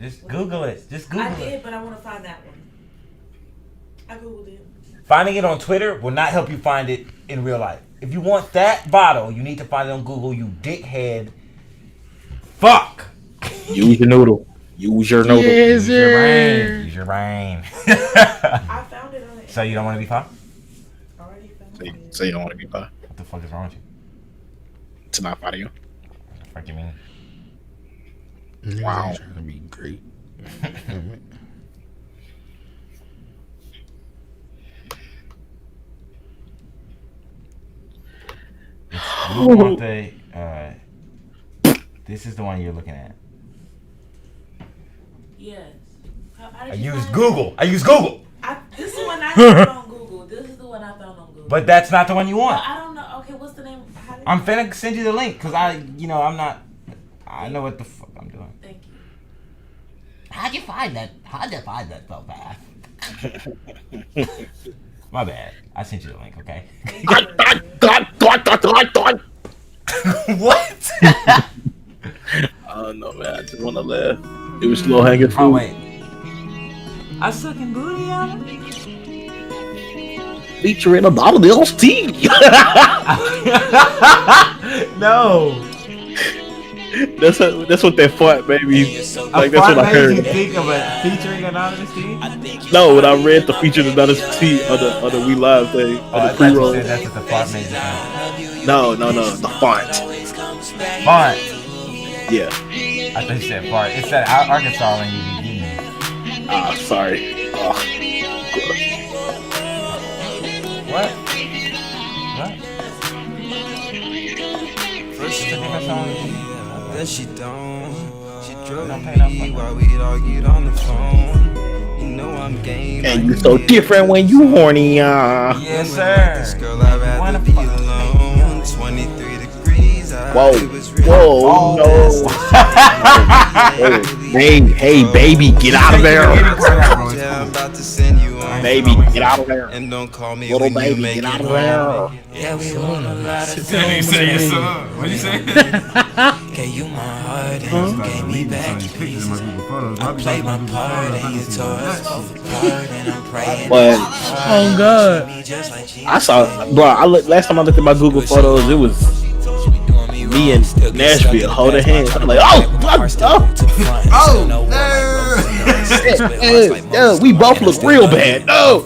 Just Google it. Just Google it. I did, but I want to find that one. I Googled it. Finding it on Twitter will not help you find it in real life. If you want that bottle, you need to find it on Google, you dickhead. Fuck! Use your noodle. Use your noodle. Use your brain. Use your brain. I found it on it. So you don't want to be fine? Already found it. So you don't want to be fine? What the fuck is wrong with you? It's not funny. What the fuck you mean? Wow. Trying to be great. You want the, this is the one you're looking at. Yes. How I did you used find Google. it? I used Google. This is the one I found on Google. This is the one I found on Google. But that's not the one you Well, want. I don't know. Okay, what's the name? I'm finna send you the link because I'm not. I know what the fuck I'm doing. Thank you. How'd you find that? How'd you find that so fast? My bad. I sent you the link, okay? What? I don't know, man. I just want to laugh. It was slow hanging fruit. Oh, wait. I sucking booty out. Featuring a bottle of Dill's tea. No. That's what that fart made me. Like, that's what I heard. You think of it featuring Anonymous T? No, when I read the featured Anonymous T on the We Live thing, on the pre-roll. That's what the font made you think. No, the font. Font. Yeah. I thought you said fart. It's that Arkansas when you be getting it. Ah, sorry. Oh. What? First the song. Then she don't. She drove Don't pay no me fuck. while we argued on the phone. You know I'm game. And you so different when you horny, Yes, sir. This girl, I'd rather be alone. 23 degrees. Whoa, whoa, no. Hey, baby, get out of there. Yeah, I'm about to send you on. Baby, get out of there. And don't call me Little when you baby, make get out it of wrong. there. Yeah, we want a lot of What you say? Gave you my heart and you gave me back your pieces. I played my part and you tore us both apart. And I'm praying. But Oh God. I saw, bro. Last time I looked at my Google photos, it was me in Nashville holding hands. I'm like, we both look real bad. No.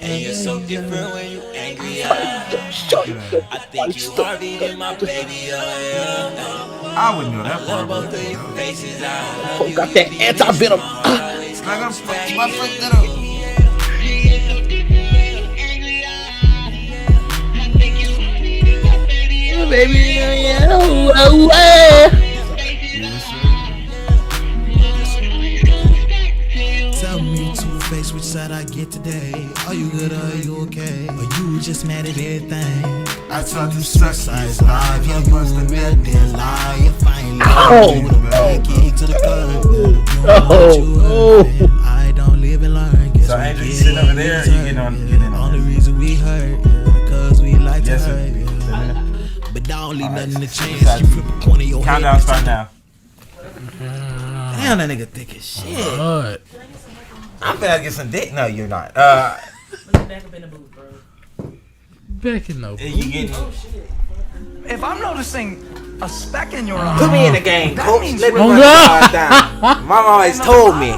And you're so different when you angry. I think you Harvey than my baby. I wouldn't know that part. Both of your faces. Got that anti-venom. Like I'm fucking my foot that up. Baby, yeah. Tell me, Two-Face, which side I get today? Are you good or are you okay? Or you just mad at everything? I told you suicide's live, yeah, you must have met that lie. If I ain't lying, you would've been kicked to the curb. I don't live and learn. So Andrew, you sitting over there, you getting on. Only reason we hurt, cause we like to hurt. But don't leave nothing to chance. You flip a corner, your head. Countdown start now. Damn, that nigga thick as shit. God. I'm finna get some dick. No, you're not. Let me back up in the booth, bro. Back in the You getting? If I'm noticing a speck in your eye, Put me in the game, that coach. means Let me Oh, run the God. hard down. Mama always told me.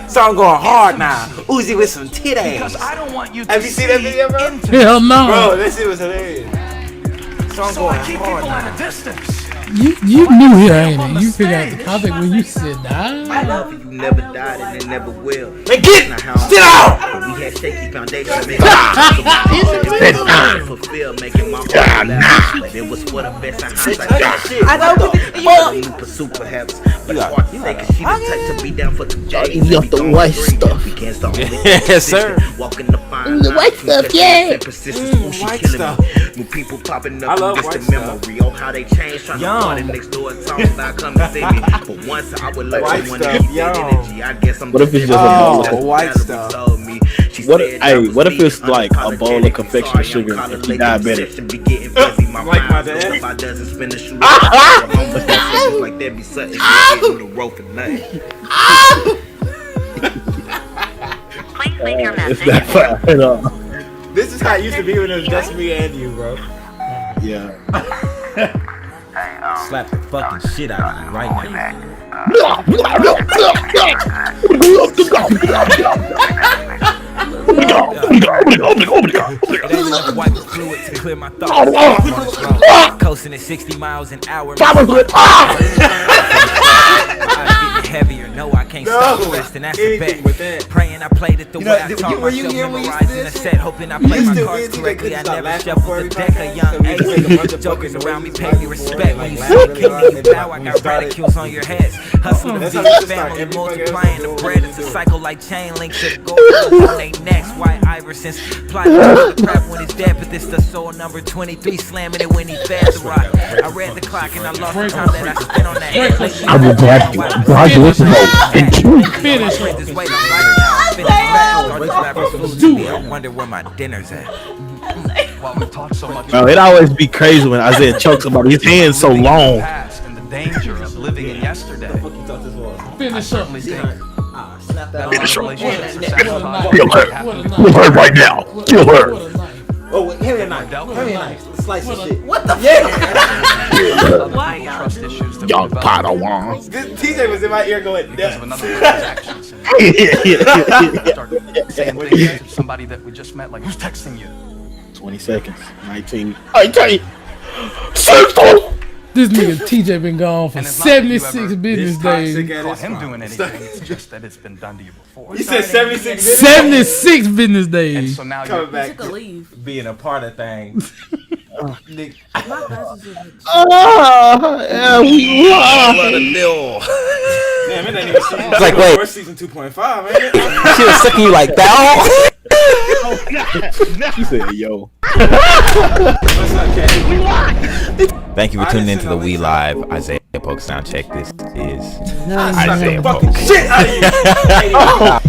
So I'm going hard now. Uzi with some tit because ass. I don't want you to Have you seen that video, bro? into hell no. Bro, this shit was hilarious. So I'm so I going keep hard people now. at a distance. You knew here, ain't it? You figured out the topic when you sit down. I know You never died and it never will. Man, get! Sit down! We had shaky foundation. Making fulfill, making my heart laugh. But it was for the best. I know. New pursuit perhaps. But it's hard to say cause she the type to be down for the J. You left the white stuff. Weekends the only Yes, sir. Walking the fine The white stuff, yeah. Persistence, she white killing stuff. me. New people popping I up love in white distant memory. Oh, how they changed. Trying to Yum. party next door and talk about come to see me. But once I would like White someone stuff, to keep yum. that energy. I guess I'm What if it's just a Oh, bowl of white stuff. What what if it's like a bowl of confectionery sugar and she diabetic? my Like my mind. dad? So if I doesn't spend the shoe, homeless that seconds like that be something. You the rope for nothing. Please leave your It's message. not fire at all. This is how it used to be when it was just me and you, bro. Yeah. Slap the fucking shit out of you right now. It ain't enough white fluid to clear my thoughts. I'm on this road, coasting at 60 miles an hour. I'm getting heavier. No, I can't stop resting. That's a Anything with bet. that. Praying I played it the You way know, I did- taught were you myself, here when you used to memorizing this? the set, hoping I play used my to- cards we used to correctly. get I stop never laughing shuffled before the we deck. A podcast, young so we used to age. make a bunch of Jokers fucking around me noises pay me before, respect. like, When you laughing see and kicking laughing, it now, I when got we started. ridicules on your heads. Hustle to That's feed how we the should start. family, Everybody multiplying else the doing bread. what It's we a do. cycle like chain links to the gold on they necks. White Iversons plot to the crap when it's dead, but this the soul number 23 slamming it when he fast the rock. I read the clock and I lost the time that I spent on that. I will graduate Finish I her. this weight, I'm lighter now. I'm finished fast. Start slapping food to me. I wonder where my dinner's at. While we talk so much Bro, it always be crazy when Isaiah chokes about his hands so living in the long. past and the danger of living in yesterday. I Finish her. certainly think that a lot of Finish her. relationships are What a sabotaged. night. Kill her. What a night. Kill her right now. Kill her. What a night. Oh, wait, hand me a knife. Dealt with Hand me a it. knife. Slice this shit. What the Why trust issues that Young we develop Padawan. TJ was in my ear going, because of "Duh." another person's actions. Start saying things to somebody that we just met, like, who's texting you? 20 seconds. 19. 18. 60. This nigga TJ been gone for And it's not that you 76 ever- business toxic days. at Call his him prime. doing anything. It's just that it's been done to you before. You said 76 minutes? 76 business And days. so now Coming you're back, took a leave. being a part of things. Nick, My glasses are Yeah, we are. What a deal. damn, it ain't even season. It's like, wait. We're season 2.5, ain't it? She was sucking you like that. She said, yo. What's up, Cat? Thank you for I tuning didn't into the know We we Live Isaiah Polk sound check. This is Slap Isaiah the Polk. fucking shit out of you.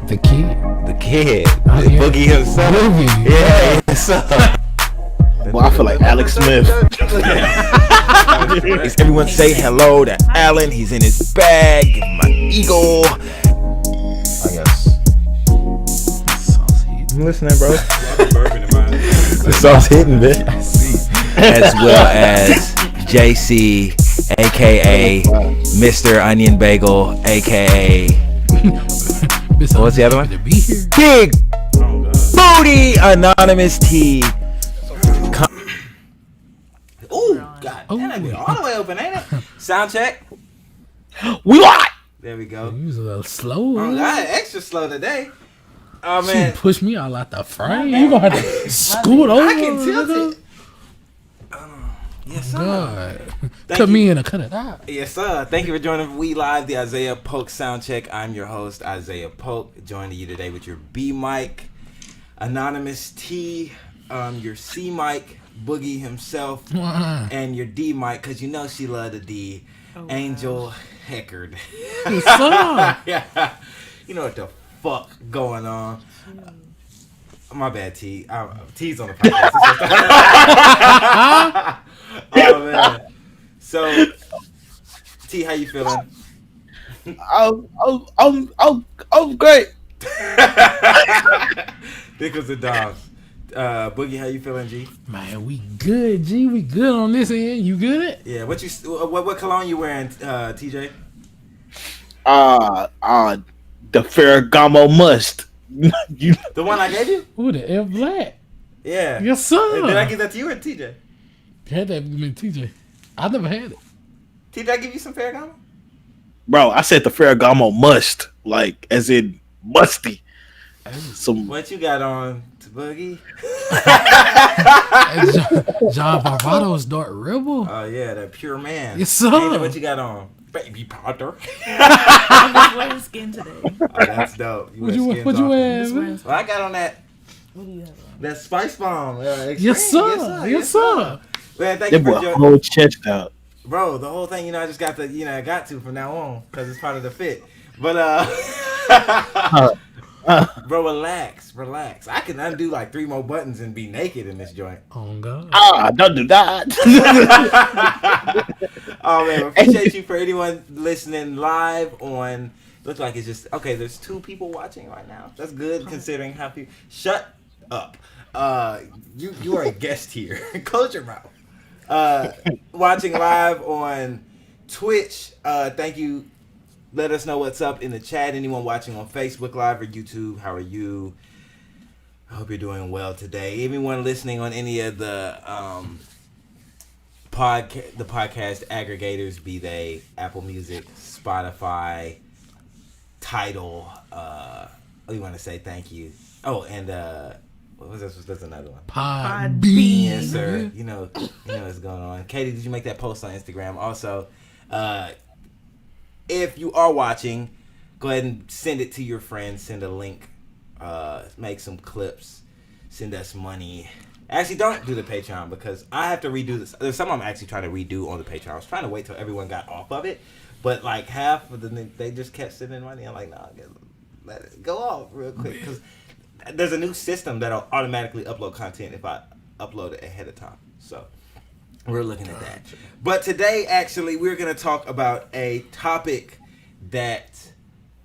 The kid. The kid, Oh, yeah. Boogie himself. Boogie. Yeah, what's up? Well, I feel like Alex Smith. Everyone say hello to Alan. He's in his bag. Give him my eagle. I guess. I'm listening, bro. The sauce hitting, bitch. As well as JC, aka Mr. Onion Bagel, aka What's the other one? To be here. Big Booty Anonymous T. Ooh, God damn, that be all the way open, ain't it? Sound check. We live. There we go. You was a little slow. Oh, huh? God, extra slow today. Oh, She man. pushed me all out the frame. You gonna have to scoot over. I can tilt nigga. it. Yes, sir. God. Thank Cut you. me in or cut it out. Yes, sir. Thank you for joining We Live, the Isaiah Polk Soundcheck. I'm your host, Isaiah Polk, joining you today with your B mic, Anonymous T, your C mic, Boogie himself, and your D mic, because you know she loved the D, Angel Heckard. What's up? Yeah. You know what the fuck going on. My bad, T. T's on the podcast. Oh, man. So, T, how you feeling? I'm great. Because the dogs. Boogie, how you feeling, G? Man, we good, G. We good on this end. You good? Yeah. What cologne you wearing, TJ? The Ferragamo must. You The one I gave you? Ooh, the F black. Yeah. Yes, sir. Did I give that to you or TJ? Had that been TJ. I never had it. TJ, I give you some Ferragamo? bro, I said the Ferragamo must, like as in musty. Some What you got on, Boogie? Hey, John Barbado's Dark Rebel. Oh yeah, that pure man. Yes, sir. Angel, what you got on? Baby powder. I'm just wearing skin today. Oh, that's dope. What you skins what you off. wearing? man? Well, I got on that What do you have on? that Spice Bomb. Extreme. Yes, sir. Yes, sir. Man, thank they you for put a joining. whole chest out. Bro, the whole thing, I just got to, I got to from now on because it's part of the fit. But Uh, bro, relax. I can undo like 3 more buttons and be naked in this joint. Oh God. don't do that. Oh man, appreciate you for anyone listening live on. Looks like it's just okay. There's 2 people watching right now. That's good considering how few. Shut up. You are a guest here. Close your mouth. Watching live on Twitch. Thank you. Let us know what's up in the chat. Anyone watching on Facebook Live or YouTube, how are you? I hope you're doing well today. Anyone listening on any of the podcast aggregators, be they Apple Music, Spotify, Tidal. We want to say thank you. Oh, and what was this? There's another one. Podbean. Yes, sir. You know what's going on. Katie, did you make that post on Instagram? Also, if you are watching, go ahead and send it to your friends. Send a link. Make some clips. Send us money. Actually, don't do the Patreon because I have to redo this. There's some I'm actually trying to redo on the Patreon. I was trying to wait till everyone got off of it, but like half of they just kept sending money. I'm like, nah, let it go off real quick because there's a new system that'll automatically upload content if I upload it ahead of time. So we're looking at that. But today, actually, we're going to talk about a topic that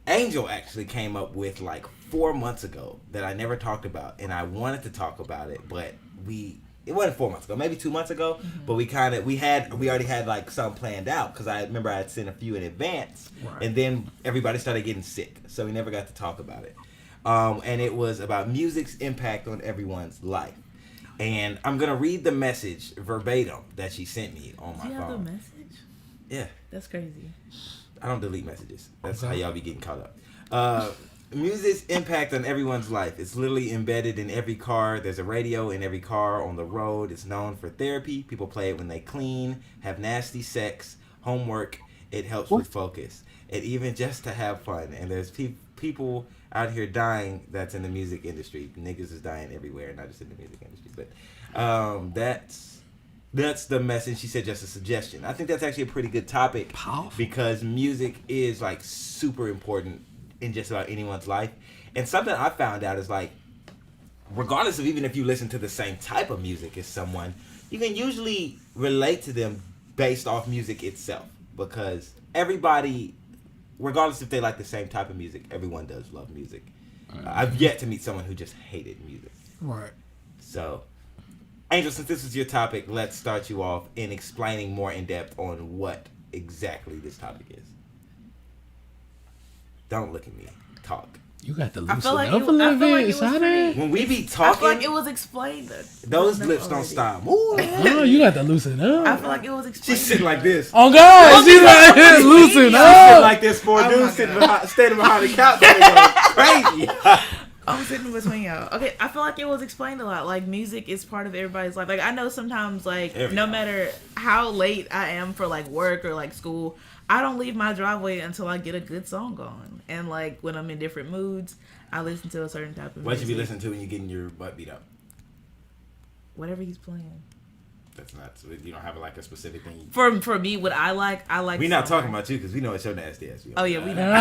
Angel actually came up with like 4 months ago that I never talked about, and I wanted to talk about it, but it wasn't 4 months ago, maybe 2 months ago, but we already had like some planned out because I remember I had sent a few in advance, and then everybody started getting sick, so we never got to talk about it. And it was about music's impact on everyone's life. And I'm going to read the message verbatim that she sent me on my phone. Do you have the message? Yeah. That's crazy. I don't delete messages. That's how y'all be getting caught up. Music's impact on everyone's life. It's literally embedded in every car. There's a radio in every car on the road. It's known for therapy. People play it when they clean, have nasty sex, homework. It helps with focus. And even just to have fun. And there's people out here dying that's in the music industry. Niggas is dying everywhere, not just in the music industry. But that's the message. She said just a suggestion. I think that's actually a pretty good topic because music is like super important in just about anyone's life. And something I found out is like, regardless of even if you listen to the same type of music as someone, you can usually relate to them based off music itself because everybody, regardless if they like the same type of music, everyone does love music. I've yet to meet someone who just hated music. Right. So, Angel, since this is your topic, let's start you off in explaining more in depth on what exactly this topic is. Don't look at me. Talk. You got to I loosen feel like up a little bit, Shawty. When we be I talking, feel like it was explained. those lips don't stop. Ooh. Oh, you got to loosen up. I feel like it was explained. She's sitting like this. Oh God, she's like loosen Sitting up. like this for a dude standing behind the couch. Crazy. I'm sitting between y'all. Okay, I feel like it was explained a lot. Like, music is part of everybody's life. Like, I know sometimes, like, no matter how late I am for, like, work or, like, school, I don't leave my driveway until I get a good song on. And, like, when I'm in different moods, I listen to a certain type of music. What you be listening to when you're getting your butt beat up? Whatever he's playing. That's not, you don't have, like, a specific thing. For me, what I like We're not talking about you because we know it's your nasty ass. Oh, yeah, we know.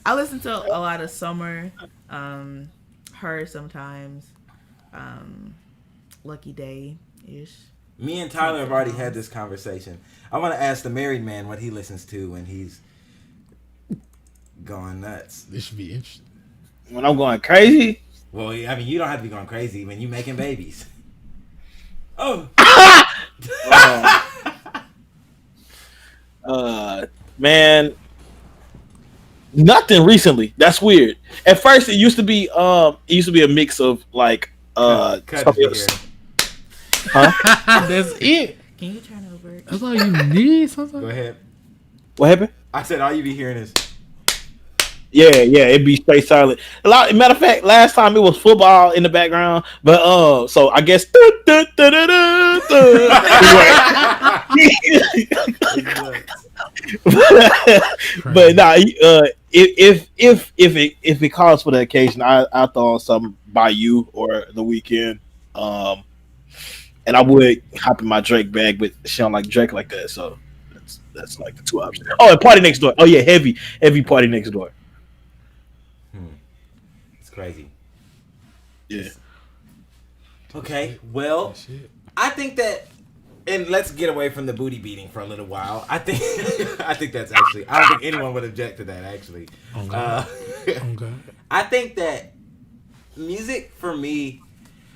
I listen to a lot of Summer, Her sometimes, Lucky Day-ish. Me and Tyler have already had this conversation. I want to ask the married man what he listens to when he's going nuts. This should be interesting. When I'm going crazy? Well, I mean, you don't have to be going crazy when you making babies. Oh. Man, nothing recently. That's weird. At first, it used to be a mix of like Cut huh? That's it. Can you turn over? That's all you need. Sometimes. Go ahead. What happened? I said all you be hearing is. Yeah, it'd be straight silent. Matter of fact, last time it was football in the background, but so I guess. But nah, if it calls for the occasion, I throw on something by you or The Weeknd, and I would hop in my Drake bag, but she don't like Drake like that, so That's like the two options. Oh, and Party Next Door. Oh yeah, heavy Party Next Door. It's crazy. Yeah. Okay, well, I think that, and let's get away from the booty beating for a little while. I think that's actually, I don't think anyone would object to that actually. Okay. I think that music for me,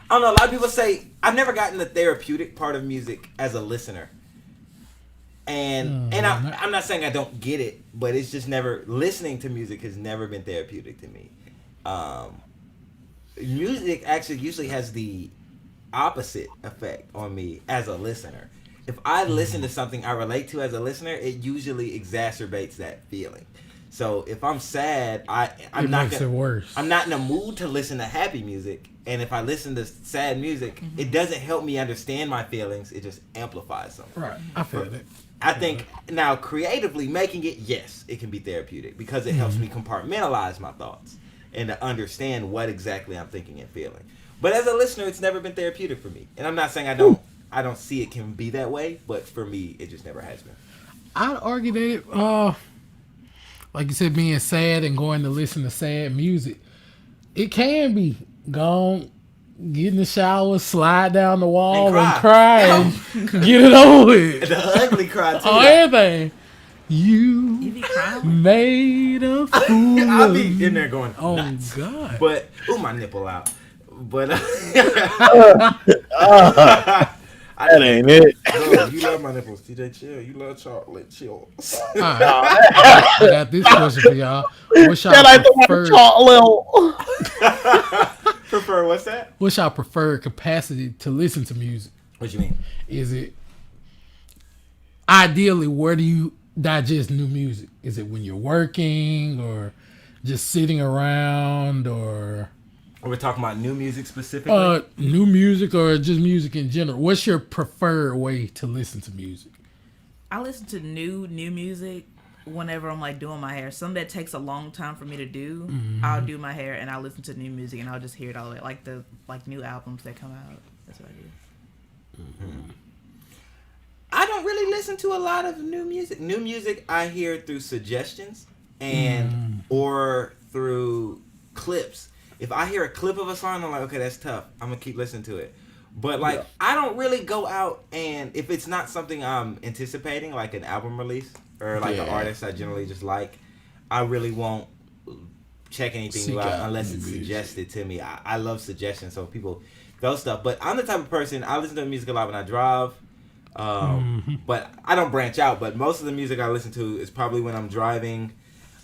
I don't know, a lot of people say, I've never gotten the therapeutic part of music as a listener. And I'm not saying I don't get it, but it's just never, listening to music has never been therapeutic to me. Music actually usually has the opposite effect on me as a listener. If I listen to something I relate to as a listener, it usually exacerbates that feeling. So if I'm sad, I'm not makes it worse. I'm not in a mood to listen to happy music, and if I listen to sad music, it doesn't help me understand my feelings. It just amplifies them. Right. I feel it. I think now creatively making it, yes, it can be therapeutic because it helps me compartmentalize my thoughts and to understand what exactly I'm thinking and feeling. But as a listener, it's never been therapeutic for me. And I'm not saying I don't see it can be that way, but for me, it just never has been. I'd argue that it, like you said, being sad and going to listen to sad music, it can be. Go get in the shower, slide down the wall and cry and get it over with. The ugly cry too. Oh, everything. You be crying? made a fool. I'll be in there going, oh nuts. God. But, my nipple out. But, That ain't it. bro, you love my nipples. TJ, chill. You love chocolate. Chill. All right. I got this question for y'all. What's y'all Prefer what's that? What's y'all preferred capacity to listen to music? What you mean? Is it ideally where do you digest new music? Is it when you're working or just sitting around or? Are we talking about new music specifically? New music or just music in general. What's your preferred way to listen to music? I listen to new music whenever I'm like doing my hair. Some that takes a long time for me to do. I'll do my hair and I'll listen to new music and I'll just hear it all the way. Like the new albums that come out. That's what I do. I don't really listen to a lot of new music. New music I hear through suggestions and or through clips. If I hear a clip of a song, I'm like, okay, that's tough. I'm gonna keep listening to it. But like, I don't really go out and if it's not something I'm anticipating, like an album release or like an artist I generally just like, I really won't check anything new out unless it's suggested to me. I love suggestions, so people those stuff. But I'm the type of person, I listen to music a lot when I drive. But I don't branch out. But most of the music I listen to is probably when I'm driving.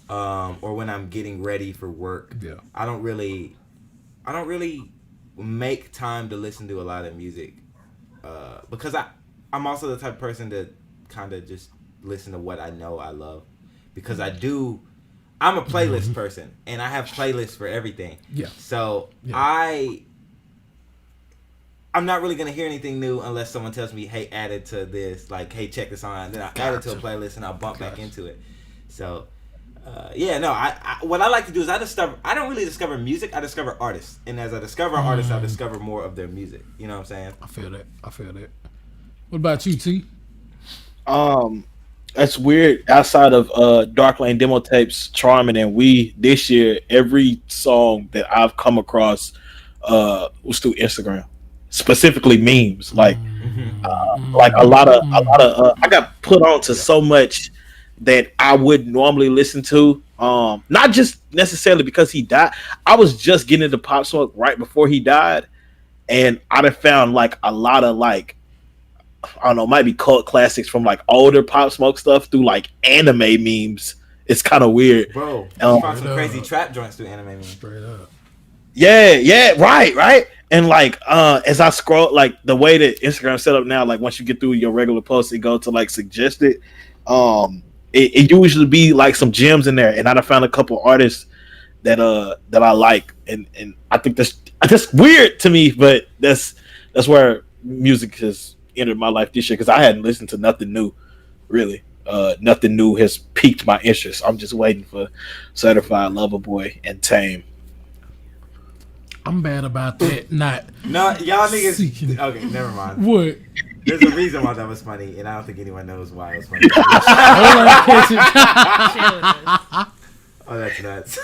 Or when I'm getting ready for work. Yeah. I don't really make time to listen to a lot of music because I'm also the type of person to kind of just listen to what I know I love because I'm a playlist person and I have playlists for everything. Yeah. So I'm not really gonna hear anything new unless someone tells me, "Hey, add it to this." Like, "Hey, check this on." Then I add it to a playlist and I'll bump back into it. So. What I like to do is I don't really discover music, I discover artists. And as I discover artists, I discover more of their music. You know what I'm saying? I feel that. What about you, T? That's weird. Outside of Dark Lane demo tapes, Charmin, and We, this year, every song that I've come across was through Instagram. Specifically memes. Like a lot of I got put on to so much that I would normally listen to, not just necessarily because he died. I was just getting into Pop Smoke right before he died, and I'd have found like a lot of like, I don't know, might be cult classics from like older Pop Smoke stuff through like anime memes. It's kind of weird, bro. You found some crazy trap joints through anime memes. Straight up. Yeah, right. And like, as I scroll, like the way that Instagram set up now, like once you get through your regular post, it go to like suggested. It usually be like some gems in there, and I found a couple artists that I like, and I think that's weird to me, but that's where music has entered my life this year because I hadn't listened to nothing new, really. Nothing new has piqued my interest. I'm just waiting for Certified Lover Boy and Tame. I'm bad about that. Not No, y'all niggas. Seeking. Okay, never mind. what. There's a reason why that was funny, and I don't think anyone knows why it was funny. Hold on, catch it. Oh, that's nuts.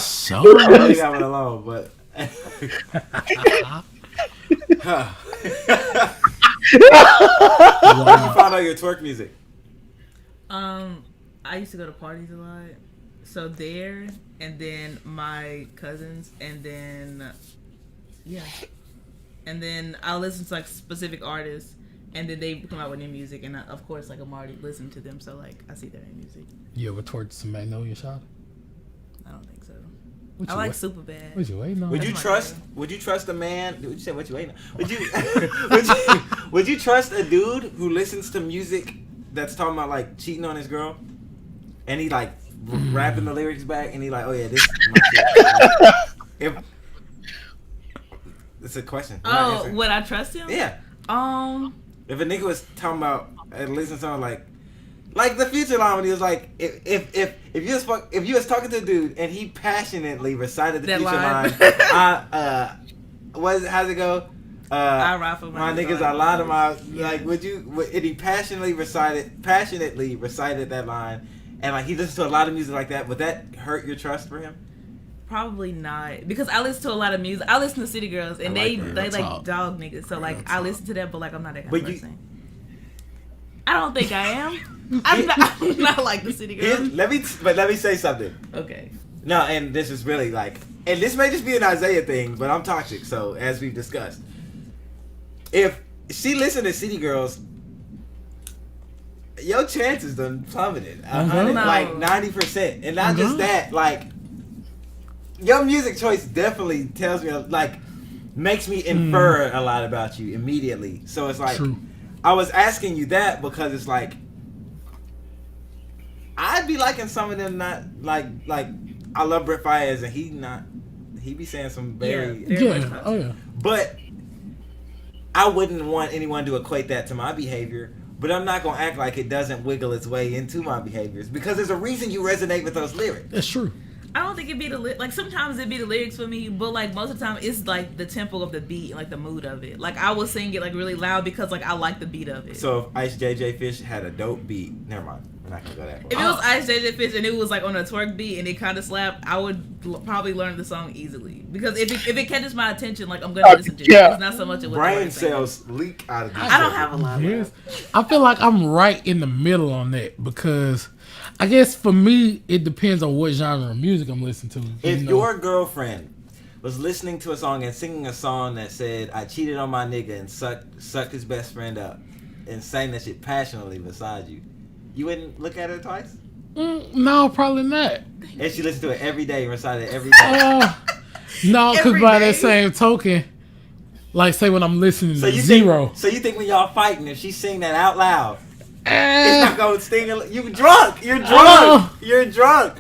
So I think I went alone, but. Where you found out your twerk music? I used to go to parties a lot. So there, and then my cousins, and then and then I listen to like specific artists, and then they come out with new music, and of course, like I'm already listening to them, so like I see their new music. You ever twerked some Magnolia Shot? I don't think so. What I you like wait- Super Bad. What you waiting on? Would you my trust? favorite. Would you trust a man? Would you say what you waiting on? Would you? Would you trust a dude who listens to music that's talking about like cheating on his girl, and he like rapping the lyrics back, and he like, oh yeah, this is my shit. If it's a question. I'm not Oh, answering. would I trust him? Yeah. If a nigga was talking about and listening to something like the Future line when he was like, if you was talking to a dude and he passionately recited the That Future line. how's it go? I ride for my my niggas, I lie to my like. And he passionately recited that line, and like he listens to a lot of music like that. Would that hurt your trust for him? Probably not, because I listen to a lot of music. I listen to City Girls, and I they like that. like talk. dog niggas. So like I listen to that, but like I'm not that kind But of you- person. I don't think I am. I'm not like the City Girls. Let me say something. Okay. No, and this is really like, and this may just be an Isaiah thing, but I'm toxic. So as we've discussed, if she listened to City Girls, your chances done plummeted. Mhm. No. Like 90%, and not just that. Like your music choice definitely tells me like makes me infer a lot about you immediately. So it's like True. I was asking you that because it's like I'd be liking some of them not like I love Brett Fayez and he be saying some very Very much Yeah. so. Oh yeah. but I wouldn't want anyone to equate that to my behavior. But I'm not gonna act like it doesn't wiggle its way into my behaviors because there's a reason you resonate with those lyrics. That's true. I don't think it'd be like sometimes it'd be the lyrics for me, but like most of the time it's like the tempo of the beat and like the mood of it. Like I will sing it like really loud because like I like the beat of it. So if Ice JJ Fish had a dope beat, never mind, we're not gonna go that If it far. was Ice JJ Fish and it was like on a twerk beat and it kind of slapped, I would probably learn the song easily because if it catches my attention, like I'm gonna listen to it. yeah. It's not so much of what Brain they're saying. cells leak out of these. I don't have a lot. Yes. I feel like I'm right in the middle on that because I guess for me it depends on what genre of music I'm listening to. If you know? your girlfriend was listening to a song and singing a song that said I cheated on my nigga and sucked his best friend up and sang that shit passionately beside you, you wouldn't look at her twice? No, probably not. And she listened to it every day and recited it every day. No, because Every by day? that same token, like say when I'm listening So to you Zero, Think, so you think when y'all fighting, if she sing that out loud, it's eh, not gonna sting? You drunk? You're drunk? Oh. You're drunk?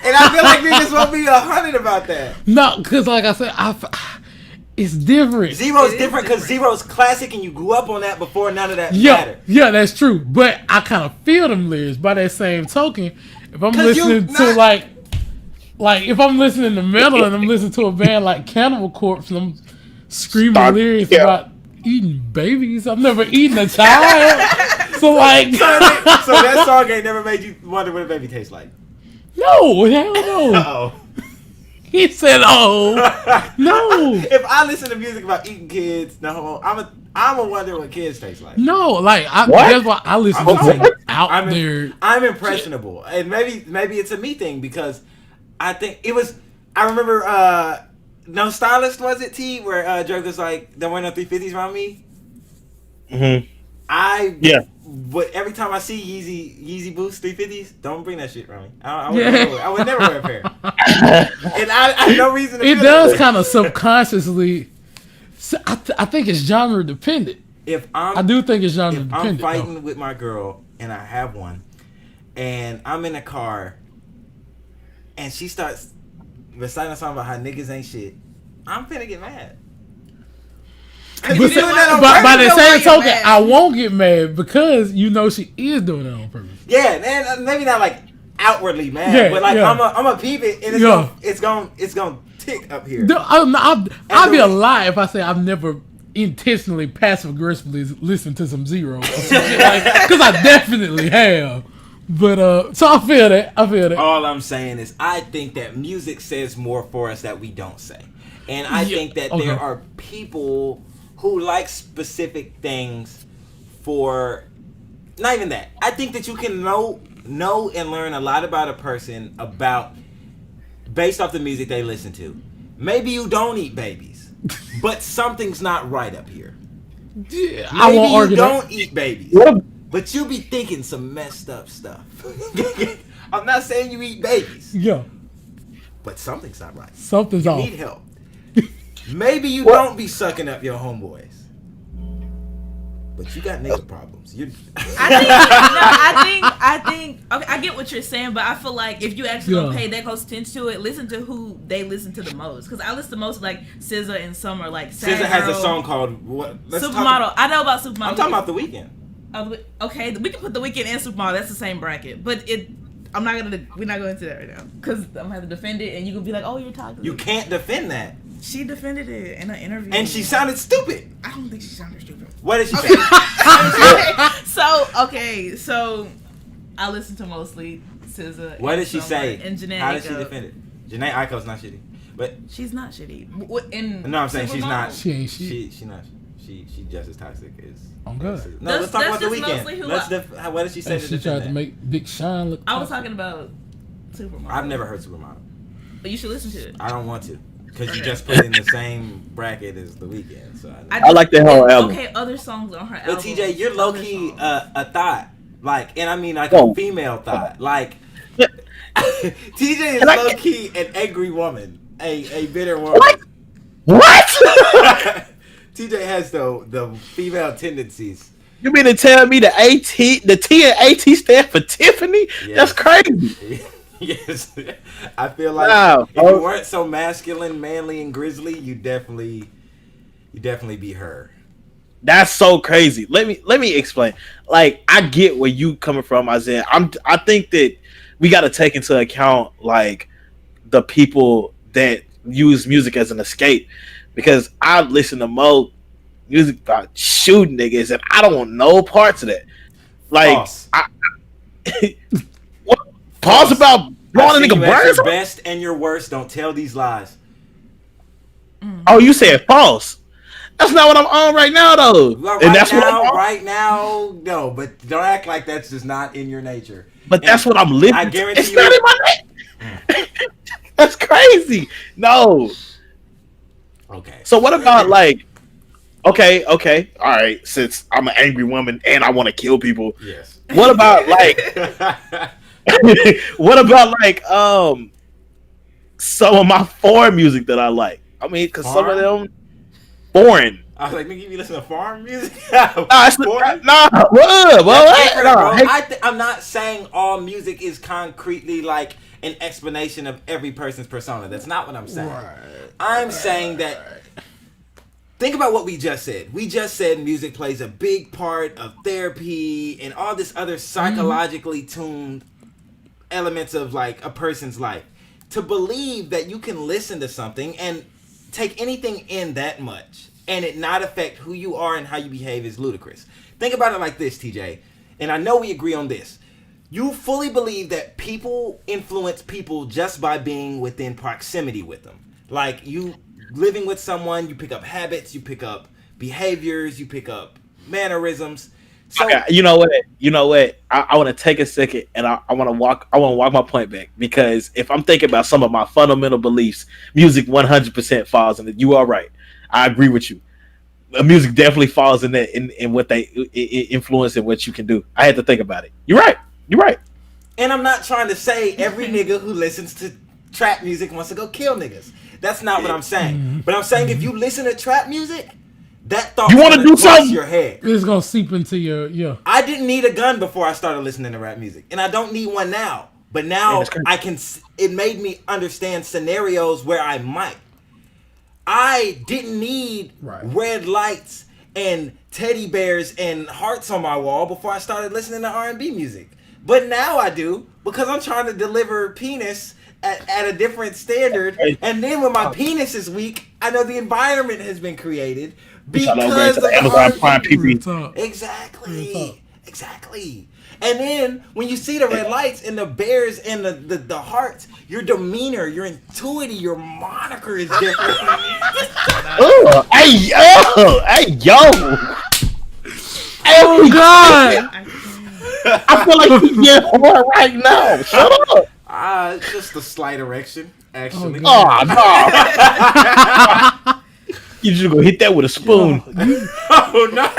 And I feel like niggas won't be 100 about that. no, because like I said, it's different. Zero's It is different because different. Zero's classic, and you grew up on that before none of that Yeah, mattered. yeah, that's true. But I kind of feel them lyrics. By that same token, if I'm 'Cause you listening to not- like if I'm listening to metal and I'm listening to a band like Cannibal Corpse and I'm screaming lyrics about eating babies, I've never eaten a child. So like, So that song ain't never made you wonder what a baby tastes like. no, hell no. Uh-oh. He said, "Oh, no, If I listen to music about eating kids, no, I'm a wonder what kids taste like. no." Like What? that's why I listen to some out there. I'm impressionable, and maybe it's a me thing because I think it was. I remember No Stylist, was it T, where Drake was like, "There weren't no 350s around me." Mm-hmm. Yeah. But every time I see Yeezy Boost 350s, don't bring that shit around me. I would never wear a pair. And I have no reason to. It feel does that way. kind of subconsciously. I think it's genre dependent. If I do think it's genre if I'm dependent. fighting with my girl and I have one, and I'm in a car, and she starts reciting a song about how niggas ain't shit, I'm finna get mad. But, You doing that on by purpose? the Don't same get token, mad. I won't get mad because you know she is doing it on purpose. Yeah, and maybe not like outwardly mad, Yeah, but like yeah. I'm a peep it, and it's gonna tick up here. I'll be a lie if I say I've never intentionally passive aggressively listened to some Zero, because I definitely have. But so I feel that. All I'm saying is I think that music says more for us that we don't say, and I think that there are people who like specific things for not even that. I think that you can know and learn a lot about a person based off the music they listen to. Maybe you don't eat babies, but something's not right up here. Yeah, Maybe I won't argue you don't that. eat babies, but you be thinking some messed up stuff. I'm not saying you eat babies. Yeah. But something's not right. Something's you off. need help. Maybe you don't be sucking up your homeboys. But you got nigga problems. I think. Okay, I get what you're saying, but I feel like if you actually don't pay that close attention to it, listen to who they listen to the most. Because I listen to most like SZA and Summer. Like SZA has a song called what? Supermodel. I know about Supermodel. I'm talking about The Weeknd. Okay, we can put The Weeknd and Supermodel. That's the same bracket, but we're not going into that right now because I'm gonna have to defend it, and you gonna be like, "Oh, you're toxic." You can't defend that. She defended it in an interview, and she sounded stupid. I don't think she sounded stupid. What did she say? So I listen to mostly SZA. What did she say? And Janae. How did she defend it? Janae Aiko's not shitty, but she's not shitty. No, I'm saying she's not. She ain't shit. She not. She just as toxic as. I'm good. No, let's talk about The Weeknd. What did she say? She tried to make Big Sean look. I was talking about Supermodel. I've never heard Supermodel. But you should listen to it. I don't want to. Because you just put it in the same bracket as The Weeknd. So I like that whole album. Okay, other songs on her album. But TJ, you're low key a thought. Like, and I mean like a female thought. Like, TJ is low key an angry woman. A bitter woman. What? TJ has the female tendencies. You mean to tell me the T and AT stand for Tiffany? Yes. That's crazy. Yes, I feel like if you weren't so masculine, manly, and grizzly, you definitely be her. That's so crazy. Let me explain. Like, I get where you coming from, Isaiah. I think that we got to take into account like the people that use music as an escape, because I listen to music about shooting niggas, and I don't want no parts of that. Like, Pause about blowing a nigga brains. Your best and your worst. Don't tell these lies. Oh, you said false. That's not what I'm on right now, though. Right now, no. But don't act like that's just not in your nature. But that's what I'm living. I guarantee it's not in my nature. That's crazy. No. Okay. So what about like? Okay. All right. Since I'm an angry woman and I want to kill people. Yes. What about like? What about like some of my foreign music that I like? I mean, because some of them foreign. I was like, nigga, you listen to foreign music? I'm not saying all music is concretely like an explanation of every person's persona. That's not what I'm saying. I'm saying that. Think about what we just said. We just said music plays a big part of therapy and all this other psychologically tuned elements of like a person's life. To believe that you can listen to something and take anything in that much and it not affect who you are and how you behave is ludicrous. Think about it like this, TJ, and I know we agree on this. You fully believe that people influence people just by being within proximity with them. Like, you living with someone, you pick up habits, you pick up behaviors, you pick up mannerisms. So you know what? I want to take a second and I want to walk my point back, because if I'm thinking about some of my fundamental beliefs, music 100% falls in it. You are right. I agree with you. Music definitely falls in that in what they influence and what you can do. I had to think about it. You're right. And I'm not trying to say every nigga who listens to trap music wants to go kill niggas. That's not what I'm saying. But I'm saying if you listen to trap music, that thought you want to do something. Your head. It's gonna seep into your. I didn't need a gun before I started listening to rap music, and I don't need one now. But now I can. It made me understand scenarios where I might. I didn't need red lights and teddy bears and hearts on my wall before I started listening to R&B music. But now I do, because I'm trying to deliver penis at a different standard. And then when my penis is weak, I know the environment has been created because of the Amazon Prime PP. Exactly. And then when you see the red lights and the bears and the hearts, your demeanor, your intuity, your moniker is different. Hey, yo. Oh God! I feel like he's getting hard right now. Shut up. It's just a slight erection, actually. Oh, no. You just gonna hit that with a spoon. Oh no!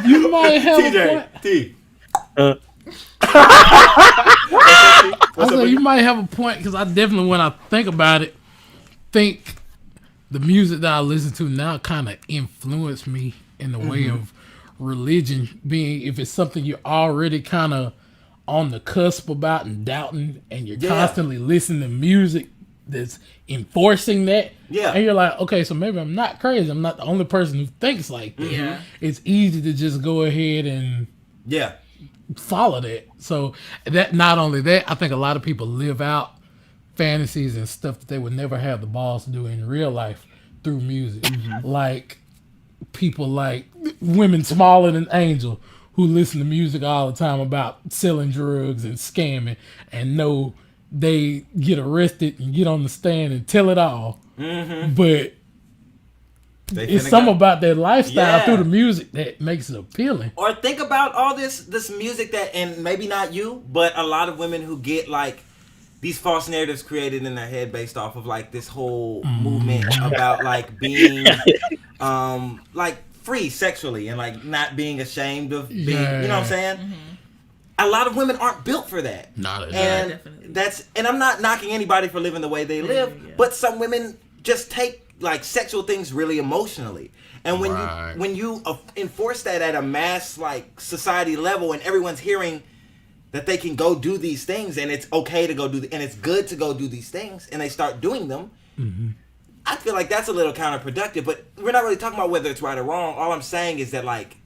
You might have a point. T. I say you might have a point because I definitely, when I think about it, think the music that I listen to now kind of influenced me in the way of religion. Being if it's something you're already kind of on the cusp about and doubting, and you're constantly listening to music that's enforcing that. Yeah. And you're like, okay, so maybe I'm not crazy. I'm not the only person who thinks like that. Yeah. It's easy to just go ahead and follow that. So that not only that, I think a lot of people live out fantasies and stuff that they would never have the balls to do in real life through music. Like people like women smaller than Angel who listen to music all the time about selling drugs and scamming and know they get arrested and get on the stand and tell it all. But it's something about their lifestyle through the music that makes it appealing. Or think about all this music that, and maybe not you, but a lot of women who get like these false narratives created in their head based off of like this whole movement about like being like free sexually and like not being ashamed of being, you know what I'm saying? A lot of women aren't built for that. Not at all. And and I'm not knocking anybody for living the way they live, but some women just take like sexual things really emotionally. And when you enforce that at a mass like society level and everyone's hearing that they can go do these things and it's okay to go do and it's good to go do these things and they start doing them, I feel like that's a little counterproductive. But we're not really talking about whether it's right or wrong. All I'm saying is that like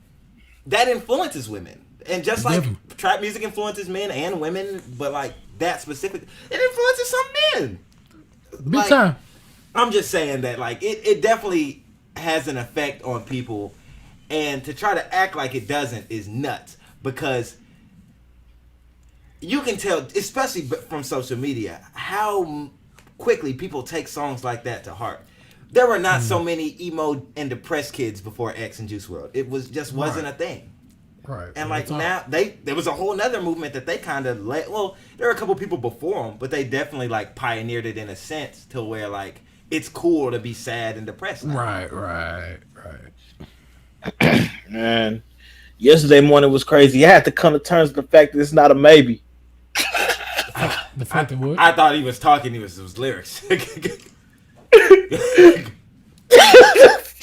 that influences women. And just like trap music influences men and women, but like that specific, it influences some men. Big time. I'm just saying that like it definitely has an effect on people, and to try to act like it doesn't is nuts, because you can tell, especially from social media, how quickly people take songs like that to heart. There were not so many emo and depressed kids before X and Juice WRLD. It was just wasn't a thing. Right. And like now there was a whole nother movement that they kind of let, well, there were a couple people before them, but they definitely like pioneered it in a sense to where like it's cool to be sad and depressed now. Right. Man, yesterday morning was crazy. I had to come to terms with the fact that it's not a maybe. The fact that what? I thought he was talking, it was lyrics.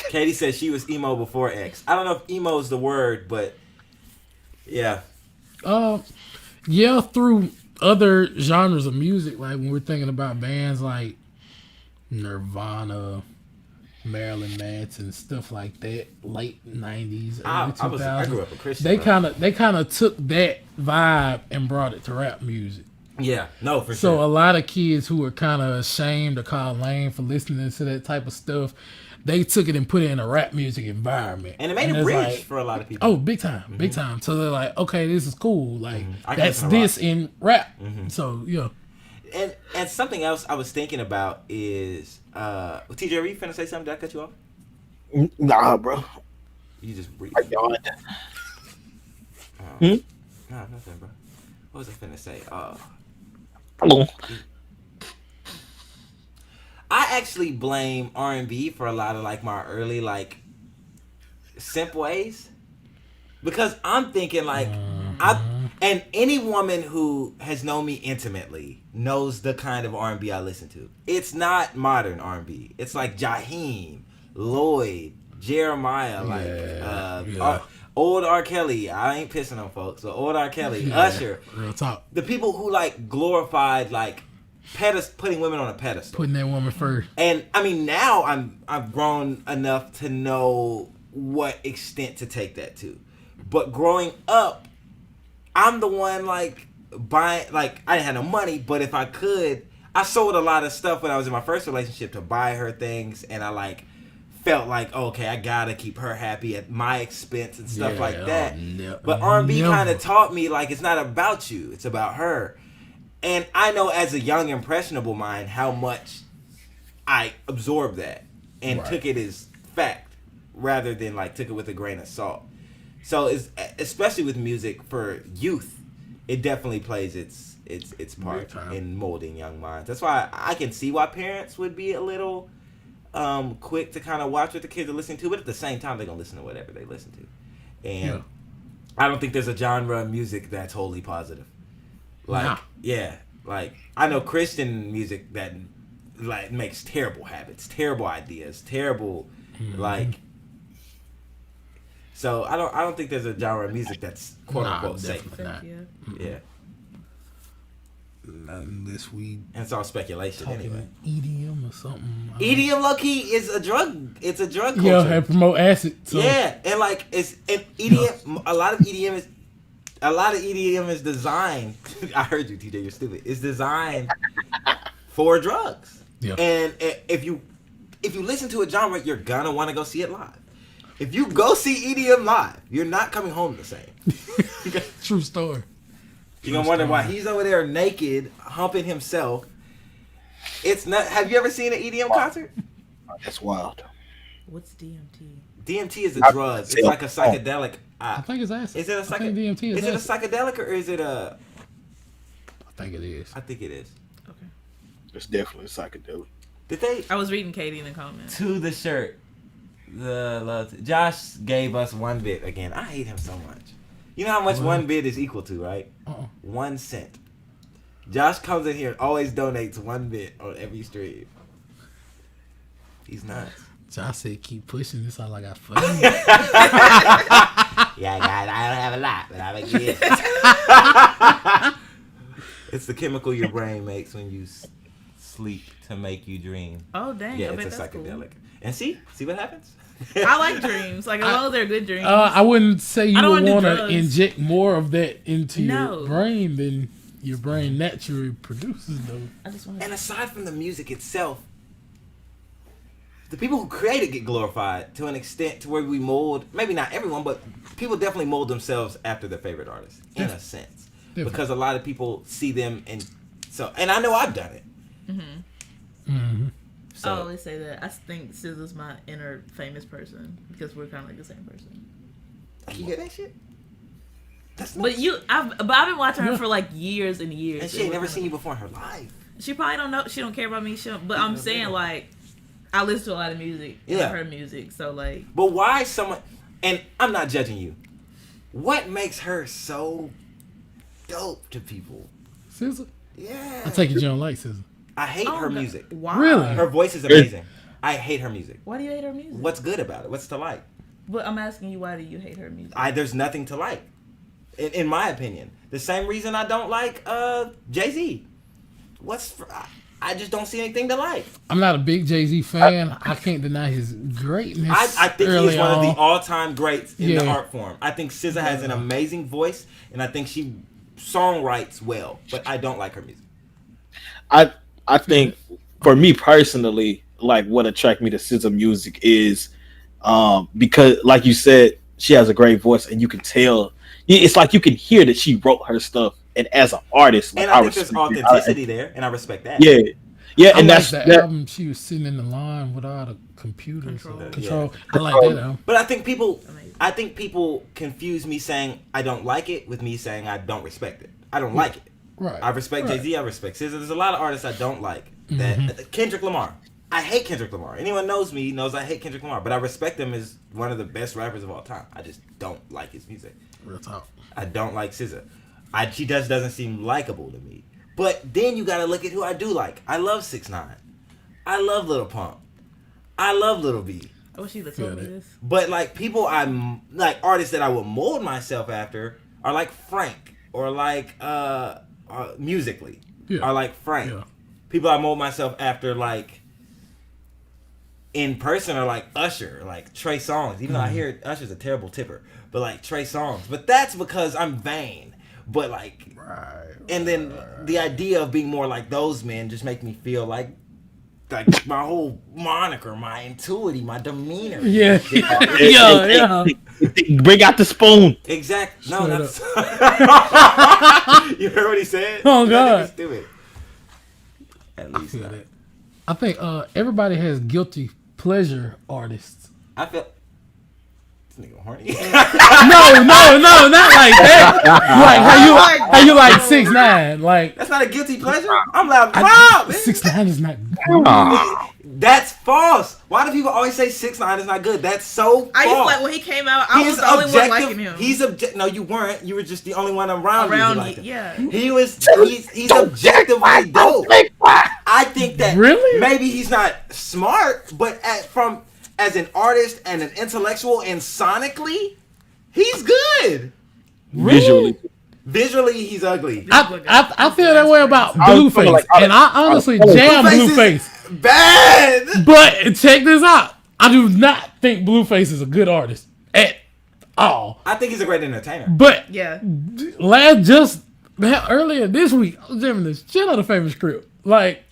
Katie said she was emo before X. I don't know if emo is the word, but yeah. Yeah, through other genres of music, like when we're thinking about bands like Nirvana, Marilyn Manson, stuff like that, late 90s, early 2000s. I grew up a Christian. They kind of took that vibe and brought it to rap music. Yeah, no, for So sure. a lot of kids who were kind of ashamed or called lame for listening to that type of stuff, they took it and put it in a rap music environment. And it made a bridge for a lot of people. Oh, big time. So they're like, okay, this is cool. Like, I can that's listen to this in rap. So, yeah. And something else I was thinking about is, TJ, were you finna say something? Did I cut you off? Nah, bro. You just breathe. I No, nothing, bro. What was I finna say? Hello. I actually blame R&B for a lot of like my early like simp ways, because I'm thinking like and any woman who has known me intimately knows the kind of R&B I listen to. It's not modern R&B. It's like Jaheim, Lloyd, Jeremiah, old R. Kelly. I ain't pissing on folks. So old R. Kelly, Usher, real talk. The people who like glorified like putting women on a pedestal, Putting that woman first. and I mean now I've grown enough to know what extent to take that to, but growing up, I'm the one like buying, like I didn't have no money, but if I could, I sold a lot of stuff when I was in my first relationship to buy her things, and I like felt like, okay, I gotta keep her happy at my expense and stuff like that. But R&B kind of taught me like it's not about you, it's about her. And I know as a young impressionable mind how much I absorbed that and took it as fact rather than like took it with a grain of salt. So it's especially with music for youth, it definitely plays its part in molding young minds. That's why I can see why parents would be a little quick to kind of watch what the kids are listening to, but at the same time they're gonna listen to whatever they listen to. And I don't think there's a genre of music that's wholly positive. Like like I know Christian music that like makes terrible habits, terrible ideas, terrible like. So I don't think there's a genre of music that's quote unquote safe. Yeah. Unless we. And it's all speculation anyway. EDM or something. EDM low key is a drug. It's a drug culture. Yeah, and promote acid. So. Yeah, and like it's EDM. A lot of EDM is designed. I heard you, TJ. You're stupid. It's designed for drugs. Yeah. And if you listen to a genre, you're gonna want to go see it live. If you go see EDM live, you're not coming home the same. True story. You're gonna wonder why he's over there naked, humping himself. It's not. Have you ever seen an EDM concert? That's wild. What's DMT? DMT is a drug. It's like a psychedelic. I think it's acid. Is it a DMT is it a psychedelic or is it a? I think it is. I think it is. Okay. It's definitely psychedelic. Did they? I was reading Katie in the comments. To the shirt. Josh gave us 1 bit again. I hate him so much. You know how much 1 bit is equal to, right? 1 cent. Josh comes in here and always donates 1 bit on every stream. He's nuts. Josh said, "Keep pushing this all I got for you." Yeah, guys, I don't have a lot, but I make it. It's the chemical your brain makes when you sleep to make you dream. Oh dang! Yeah, I bet it's a that's psychedelic. cool. And see what happens. I like dreams, like as long as they're good dreams. I wouldn't say you would want to drugs. inject more of that into No. your brain than your brain naturally produces, though. I just want. And aside from the music itself, the people who create it get glorified to an extent to where we mold, maybe not everyone, but people definitely mold themselves after their favorite artist, in a sense. Definitely. Because a lot of people see them, and I know I've done it. I always say that. I think SZA's my inner famous person because we're kind of like the same person. You get that shit? But I've been watching her for like years and years. And she ain't never seen you before in her life. She probably don't know. She don't care about me. But I'm saying like, I listen to a lot of music. Yeah. Her music. So like. But why someone? And I'm not judging you. What makes her so dope to people? SZA? Yeah. I take it you don't like SZA. I hate her music. Why? Really? Her voice is amazing. I hate her music. Why do you hate her music? What's good about it? What's to like? But I'm asking you, why do you hate her music? There's nothing to like, in my opinion. The same reason I don't like Jay-Z. I just don't see anything to like. I'm not a big Jay-Z fan. I can't deny his greatness. I think early he's one of the on. all-time greats in the art form. I think SZA has an amazing voice, and I think she songwrites well, but I don't like her music. I think for me personally, like what attracts me to SZA music is because, like you said, she has a great voice, and you can tell. It's like you can hear that she wrote her stuff, and as an artist, like, and I think there's authenticity there, and I respect that. Yeah, and I that's like that album. She was sitting in the line without a computer control. Yeah. I like that album. But I think people confuse me saying I don't like it with me saying I don't respect it. I don't like it. Right. I respect Jay-Z. I respect SZA. There's a lot of artists I don't like. Kendrick Lamar. I hate Kendrick Lamar. Anyone knows me knows I hate Kendrick Lamar, but I respect him as one of the best rappers of all time. I just don't like his music. Real talk. I don't like SZA. She just doesn't seem likable to me. But then you gotta look at who I do like. I love 6ix9ine. I love Lil Pump. I love Lil B. I wish you would told me this. But like people I'm like artists that I would mold myself after are like Frank or like musically are like Frank. Yeah. People I mold myself after like in person are like Usher, like Trey Songz. Even though I hear Usher's a terrible tipper, but like Trey Songz. But that's because I'm vain. but like, and then the idea of being more like those men just make me feel like my whole moniker, my intuity, my demeanor. Yeah. Yeah. Bring out the spoon. Exactly. No, that's. You heard what he said? Oh, God. Stupid. At least not. I think everybody has guilty pleasure artists. I feel. This nigga horny. No, not like that. Like how you like 6ix9ine. Like That's not a guilty pleasure. I'm loud. Wow, 6ix9ine is not. that's false. Why do people always say 6ix9ine is not good? That's so false. I used to like when he came out. I was the only one liking him. He's No, you weren't. You were just the only one around you who liked him. Yeah. He's objectively dope. I think that Really? maybe he's not smart, but as an artist and an intellectual and sonically, he's good. Really? Visually, he's ugly. I feel that way about Blueface, and I honestly jam Blueface. Bad. But check this out. I do not think Blueface is a good artist at all. I think he's a great entertainer. But Yeah. earlier this week, I was jamming this shit out of Famous Script. Like,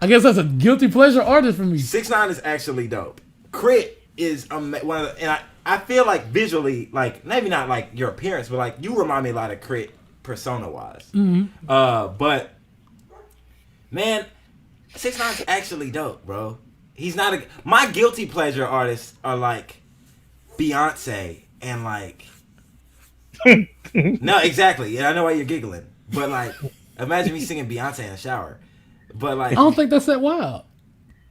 I guess that's a guilty pleasure artist for me. 6ix9ine is actually dope. Crit is one of the, and I feel like visually, like maybe not like your appearance, but like you remind me a lot of Crit persona wise. Mm-hmm. But man, 6ix9ine's actually dope, bro. He's not my guilty pleasure artists are like Beyonce and like no, exactly. Yeah, I know why you're giggling, but like imagine me singing Beyonce in the shower. But like I don't think that's that wild.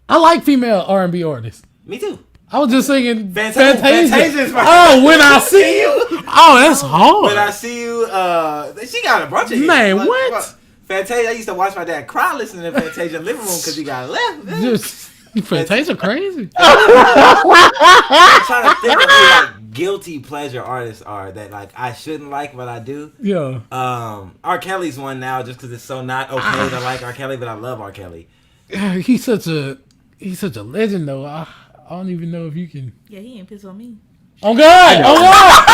I like female R&B artists. Me too. I was just singing Fantasia. Fantasia. Oh, When I See You. Oh, that's hard. When I See You, she got a bunch of hits. Man, Like, what? Fantasia, I used to watch my dad cry listening to Fantasia in the living room because he got left. Just Fantasia crazy. I'm trying to think of who like guilty pleasure artists are that like I shouldn't like, but I do. Yeah. R. Kelly's one now just because it's so not okay to like R. Kelly, but I love R. Kelly. He's such a legend though. I don't even know if you can. Yeah, he ain't pissed on me. Oh God! Oh God!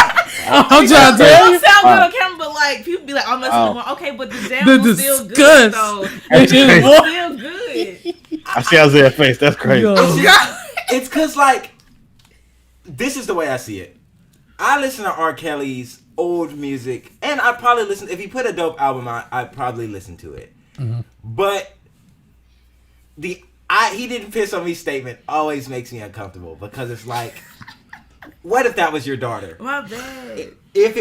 I'm trying to tell you. It don't sound good on camera, but like people be like, "I'm messing with him." Okay, but the jam The was still disgust. good though. It's It was still good. I see Isaiah's face. That's crazy. Yo. It's because like this is the way I see it. I listen to R. Kelly's old music, and I'd probably listen if he put a dope album out. I'd probably listen to it. Mm-hmm. But he didn't piss on me statement always makes me uncomfortable because it's like, what if that was your daughter? My bad. If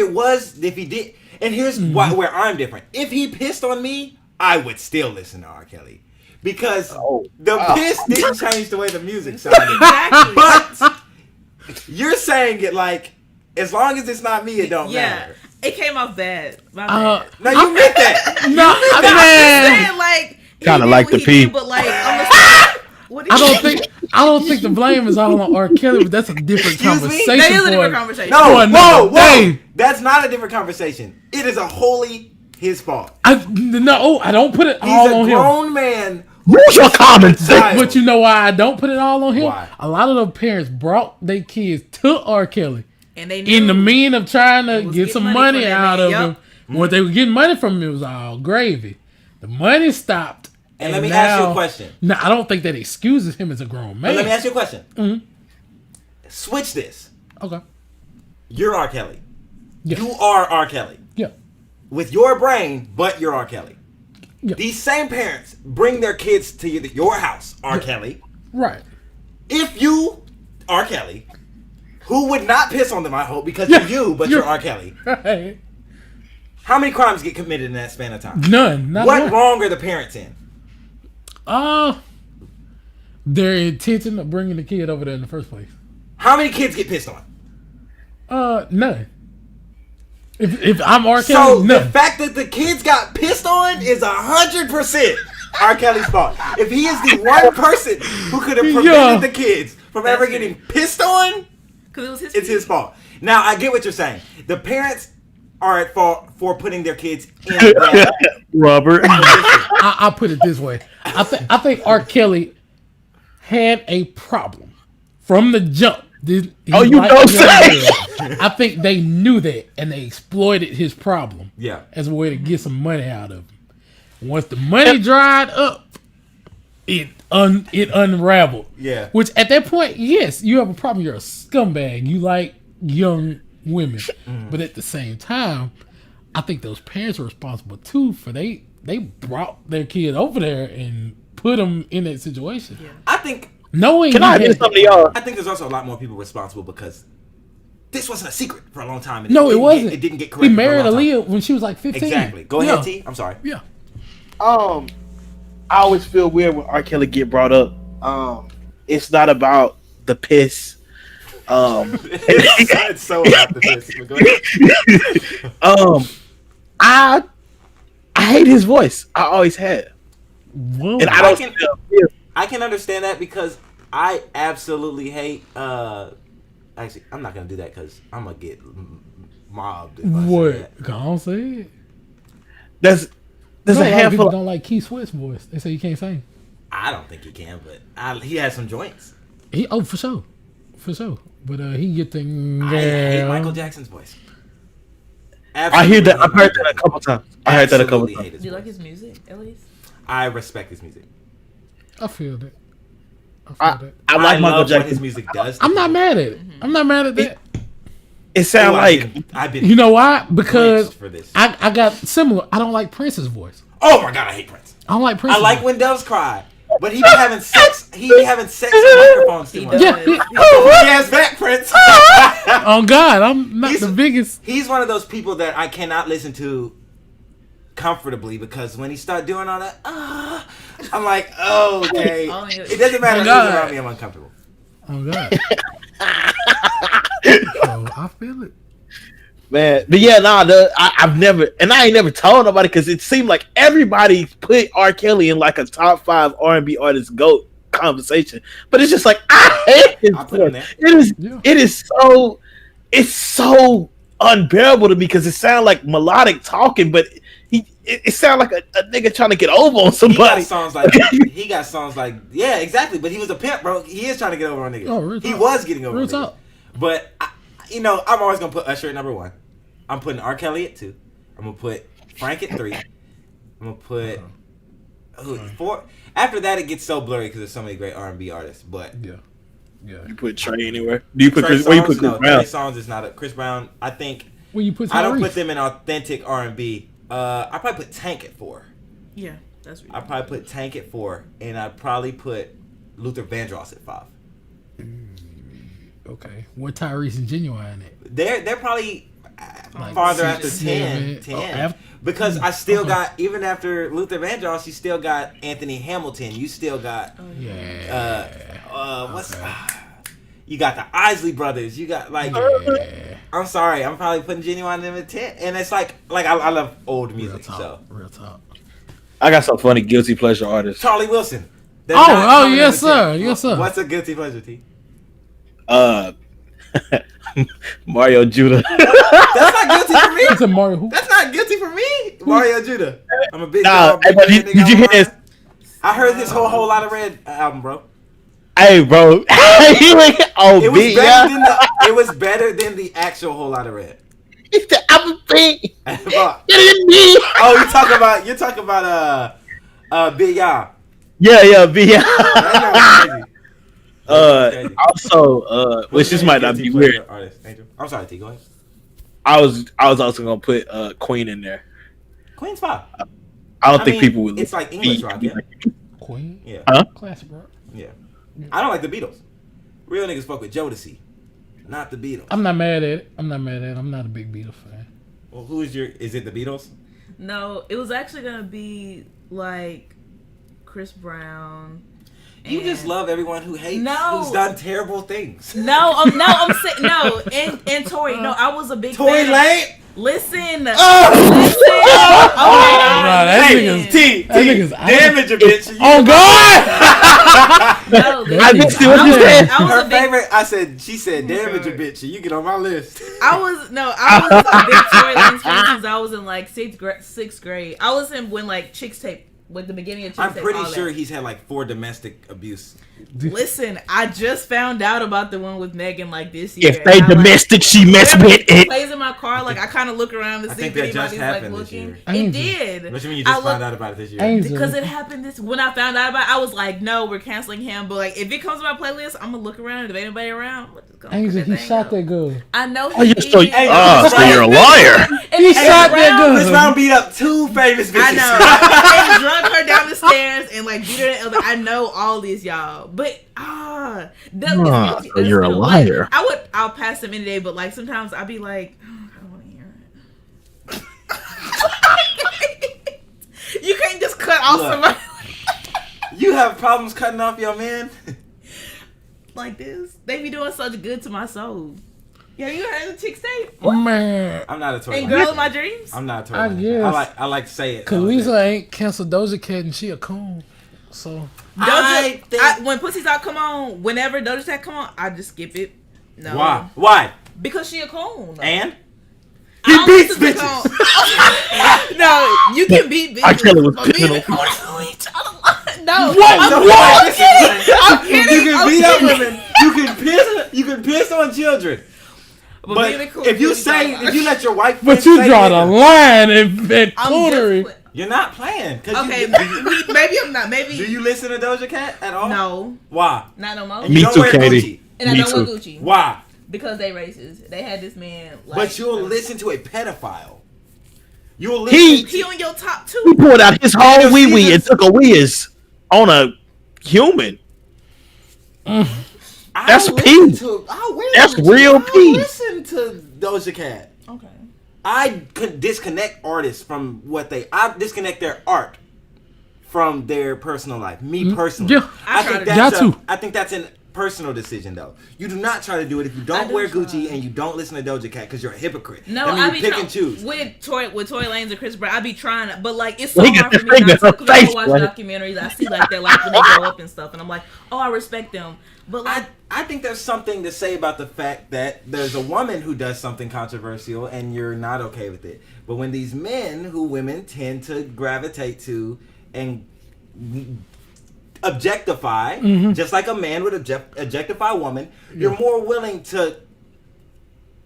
he did, and here's where I'm different. If he pissed on me, I would still listen to R. Kelly because piss didn't change the way the music sounded. Exactly. But you're saying it like, as long as it's not me, it don't matter. It came off bad. My bad. No, you meant that. No, I'm man. saying, like, Kinda like the pee. But like, what I don't think the blame is all on R. Kelly, but that's a different Excuse me? conversation. That is a different for- conversation. No, For whoa. another day. That's not a different conversation. It is a wholly his fault. I don't put it He's all a on him. grown man. Where's your common sense? But you know why I don't put it all on him? Why? A lot of the parents brought their kids to R. Kelly And they knew in the mean of trying to was get getting some money money for that out man, of yup. him. What they were getting money from him was all gravy. The money stopped. And let me ask you a question. No, I don't think that excuses him as a grown man. But let me ask you a question. Mm-hmm. Switch this. Okay. You're R. Kelly. Yeah. You are R. Kelly. Yeah. With your brain, but you're R. Kelly. Yeah. These same parents bring their kids to your house, R. Kelly. Right. If you, R. Kelly, who would not piss on them, I hope, because you're you, but you're R. Kelly. Right. How many crimes get committed in that span of time? None. Not What one. wrong are the parents in? Their intention of bringing the kid over there in the first place. How many kids get pissed on? None. If I'm R. So Kelly, the none. fact that the kids got pissed on is 100% R. Kelly's fault. If he is the one person who could have prevented Yeah. the kids from ever getting pissed on, because it was his. it's his fault. Now I get what you're saying. The parents are at fault for putting their kids in that Robert. I'll put it this way. I think R. Kelly had a problem from the jump. Oh, you don't say. I think they knew that and they exploited his problem. Yeah. As a way to get some money out of him. Once the money dried up, it unraveled. Yeah. Which at that point, yes, you have a problem. You're a scumbag. You like young women, but at the same time, I think those parents are responsible too for they brought their kid over there and put them in that situation. Yeah. I think. Knowing Can I admit something to y'all? I think there's also a lot more people responsible because this wasn't a secret for a long time. No, it wasn't. It didn't get corrected. He married for a long time. Aaliyah when she was like 15. Exactly. Go ahead, T. I'm sorry. Yeah. I always feel weird when R. Kelly get brought up. It's not about the piss. It's so about the piss. But go ahead. I hate his voice. I always had. Whoa. And I don't. I can understand that because I absolutely hate. Actually, I'm not gonna do that because I'm gonna get mobbed. If I say What? that. Go on, say it. There's A a lot of people handful. don't like Keith Sweat's voice. They say he can't sing. I don't think he can, but he has some joints. For sure. But he get the. I hate Michael Jackson's voice. I hear that. I've heard that a couple times. Absolutely hate his Do you like voice. his music at least? I respect his music. I feel that. I like I Michael love what Jackson. his music does. I'm not mad at it. I'm not mad at that. It sounds like I've been. You know why? Because lynched for this. I got similar. I don't like Prince's voice. Oh my god, I hate Prince. I don't like Prince's I like voice. when doves cry, but he be having sex. He be having sex with microphones too much. Yeah. He has back, Prince. Oh God, I'm not the biggest. He's one of those people that I cannot listen to comfortably because when he start doing all that, I'm like, oh, okay. It doesn't matter who's God. around me, I'm uncomfortable. Oh God. So I feel it. man. But yeah, I've never, and I ain't never told nobody because it seemed like everybody put R. Kelly in like a top 5 R&B artist GOAT conversation. But it's just like I hate his I'll put him voice. there. It is so unbearable to me because it sounds like melodic talking, but it sounds like a nigga trying to get over on somebody. He got songs like yeah, exactly. But he was a pimp, bro. He is trying to get over on niggas. Oh, real He talk. was getting over Real on niggas. talk. But I'm always gonna put Usher at number 1. I'm putting R. Kelly at 2. I'm gonna put Frank at 3. I'm gonna put 4. After that, it gets so blurry because there's so many great R&B artists. But yeah. You put Trey anywhere? Do you put Trey Chris? Where you put Songz? Chris No, Brown? Trey Songz is not a Chris Brown. I think Where you put I don't Tyrese? put them in authentic R&B. I probably put Tank at 4. Yeah, that's I probably put Tank at 4, and I'd probably put Luther Vandross at 5. Okay. What Tyrese and Genuine at? They're probably Like farther six, after 10. seven. 10. Because I still got, even after Luther Vandross, you still got Anthony Hamilton. You still got, you got the Isley Brothers. You got, like, I'm sorry, I'm probably putting Genuine in at 10. And it's like I love old music, so. Real talk. I got some funny guilty pleasure artists. Charlie Wilson. Yes, sir. Yes, sir. What's a guilty pleasure, T? Mario Judah. That's not guilty for me. It's a Mario who? That's not guilty for me. Mario Judah. I'm a big Nah, dog. hey, but did you hear this? I heard this whole lot of Red album, bro. Hey, bro. It was better than the actual whole lot of Red. I'm a thing. Oh, you're talking about Big Y'all. Yeah, B. Crazy. Also, which this might not be weird. Artist, Angel. I'm sorry, T. Go ahead. I was also gonna put Queen in there. Queen's fine. I don't think people would. It's like English rock, yeah. Queen? Yeah. Huh? Classic rock. Yeah. I don't like the Beatles. Real niggas fuck with Jodeci, not the Beatles. I'm not mad at it. I'm not a big Beatles fan. Well, is it the Beatles? No, it was actually gonna be like Chris Brown. You just love everyone who hates, No. who's done terrible things. I'm saying no, and Tory. No, I was a big Tory fan. Lanez. Listen. That Hey, nigga's- T, that nigga's out. damage a bitch. Oh God! No, I missed it. What you said? I was Her a big. favorite. She said, "Damage a bitch." And you get on my list. I was a big Tory Lanez fan since I was in like sixth grade. I was in when like Chicks Tape with the beginning of I'm Chicks Tape, pretty all sure that. he's had like 4 domestic abuse. Listen, I just found out about the one with Megan like this year. If they and I, domestic, she mess whenever with it. plays in my car, like I kind of look around to I see think if that just anybody's like happened this looking. year. It did. What you mean you just found out about it this year? Angel. Because it happened this. When I found out about it, I was like, no, we're canceling him. But like, if it comes to my playlist, I'm gonna look around. If anybody around, I'm just gonna Angel, put he thing shot up. that girl. I know he Oh, you're did. so, so you're a liar. And He Chris shot that Brown- Chris Brown beat up 2 famous bitches. I know. They drug her down the stairs and like beat her. I know all these y'all, but so you're a liar. I'll pass them any day, but like sometimes I'll be like, oh, I don't want to hear it. You can't just cut off Look. somebody You have problems cutting off your man? like this. They be doing such good to my soul. Yeah, you heard the Chicks Tape? Man, I'm not a Tory And Lanez Girl fan. in My Dreams? I'm not a Tory I Lanez fan. guess. I like to say it. Khaleesa ain't canceled Doja Cat and she a coon. So When Pussy's Out come on, whenever Doja Cat come on, I just skip it. No. Why? Why? Because she a coon. And? I He don't beats listen to bitches. No, you can beat bitches. I tell it was but being a criminal. coon is who you trying to lie. No. What? I'm What? kidding. I'm kidding. You can I'm beat up kidding. women. You can piss on children. But being a coon if you is say, who if you let your white but friend you say draw the nigga, line at I'm coonery. just- you're not playing. Okay, maybe I'm not. Maybe. Do you listen to Doja Cat at all? No, Why? not no more. And you Me don't too, wear Katie. Gucci. And I Me don't wear too. Gucci. Why? Because they racist. They had this man. Like, But you'll listen to a pedophile. You'll He- listen. He on your top He 2. pulled out his whole Daniel wee wee and Caesar's- took a whiz on a human. That's pee. That's real pee. Listen to Doja Cat. Okay. I could disconnect artists from I disconnect their art from their personal life. Me personally, yeah. I try think to- that's Got to. I think that's a personal decision though. You do not try to do it if you don't do wear try. Gucci and you don't listen to Doja Cat because you're a hypocrite. No, that means I you be pick trying and choose. with Tory Lanez and Chris Brown. I be trying to, but like it's so He got hard for the me finger not to. in her Because I face, watch boy. documentaries, I see like that, like when they grow up and stuff, and I'm like, oh, I respect them. But like, I think there's something to say about the fact that there's a woman who does something controversial and you're not okay with it. But when these men who women tend to gravitate to and objectify, just like a man would objectify a woman, you're more willing to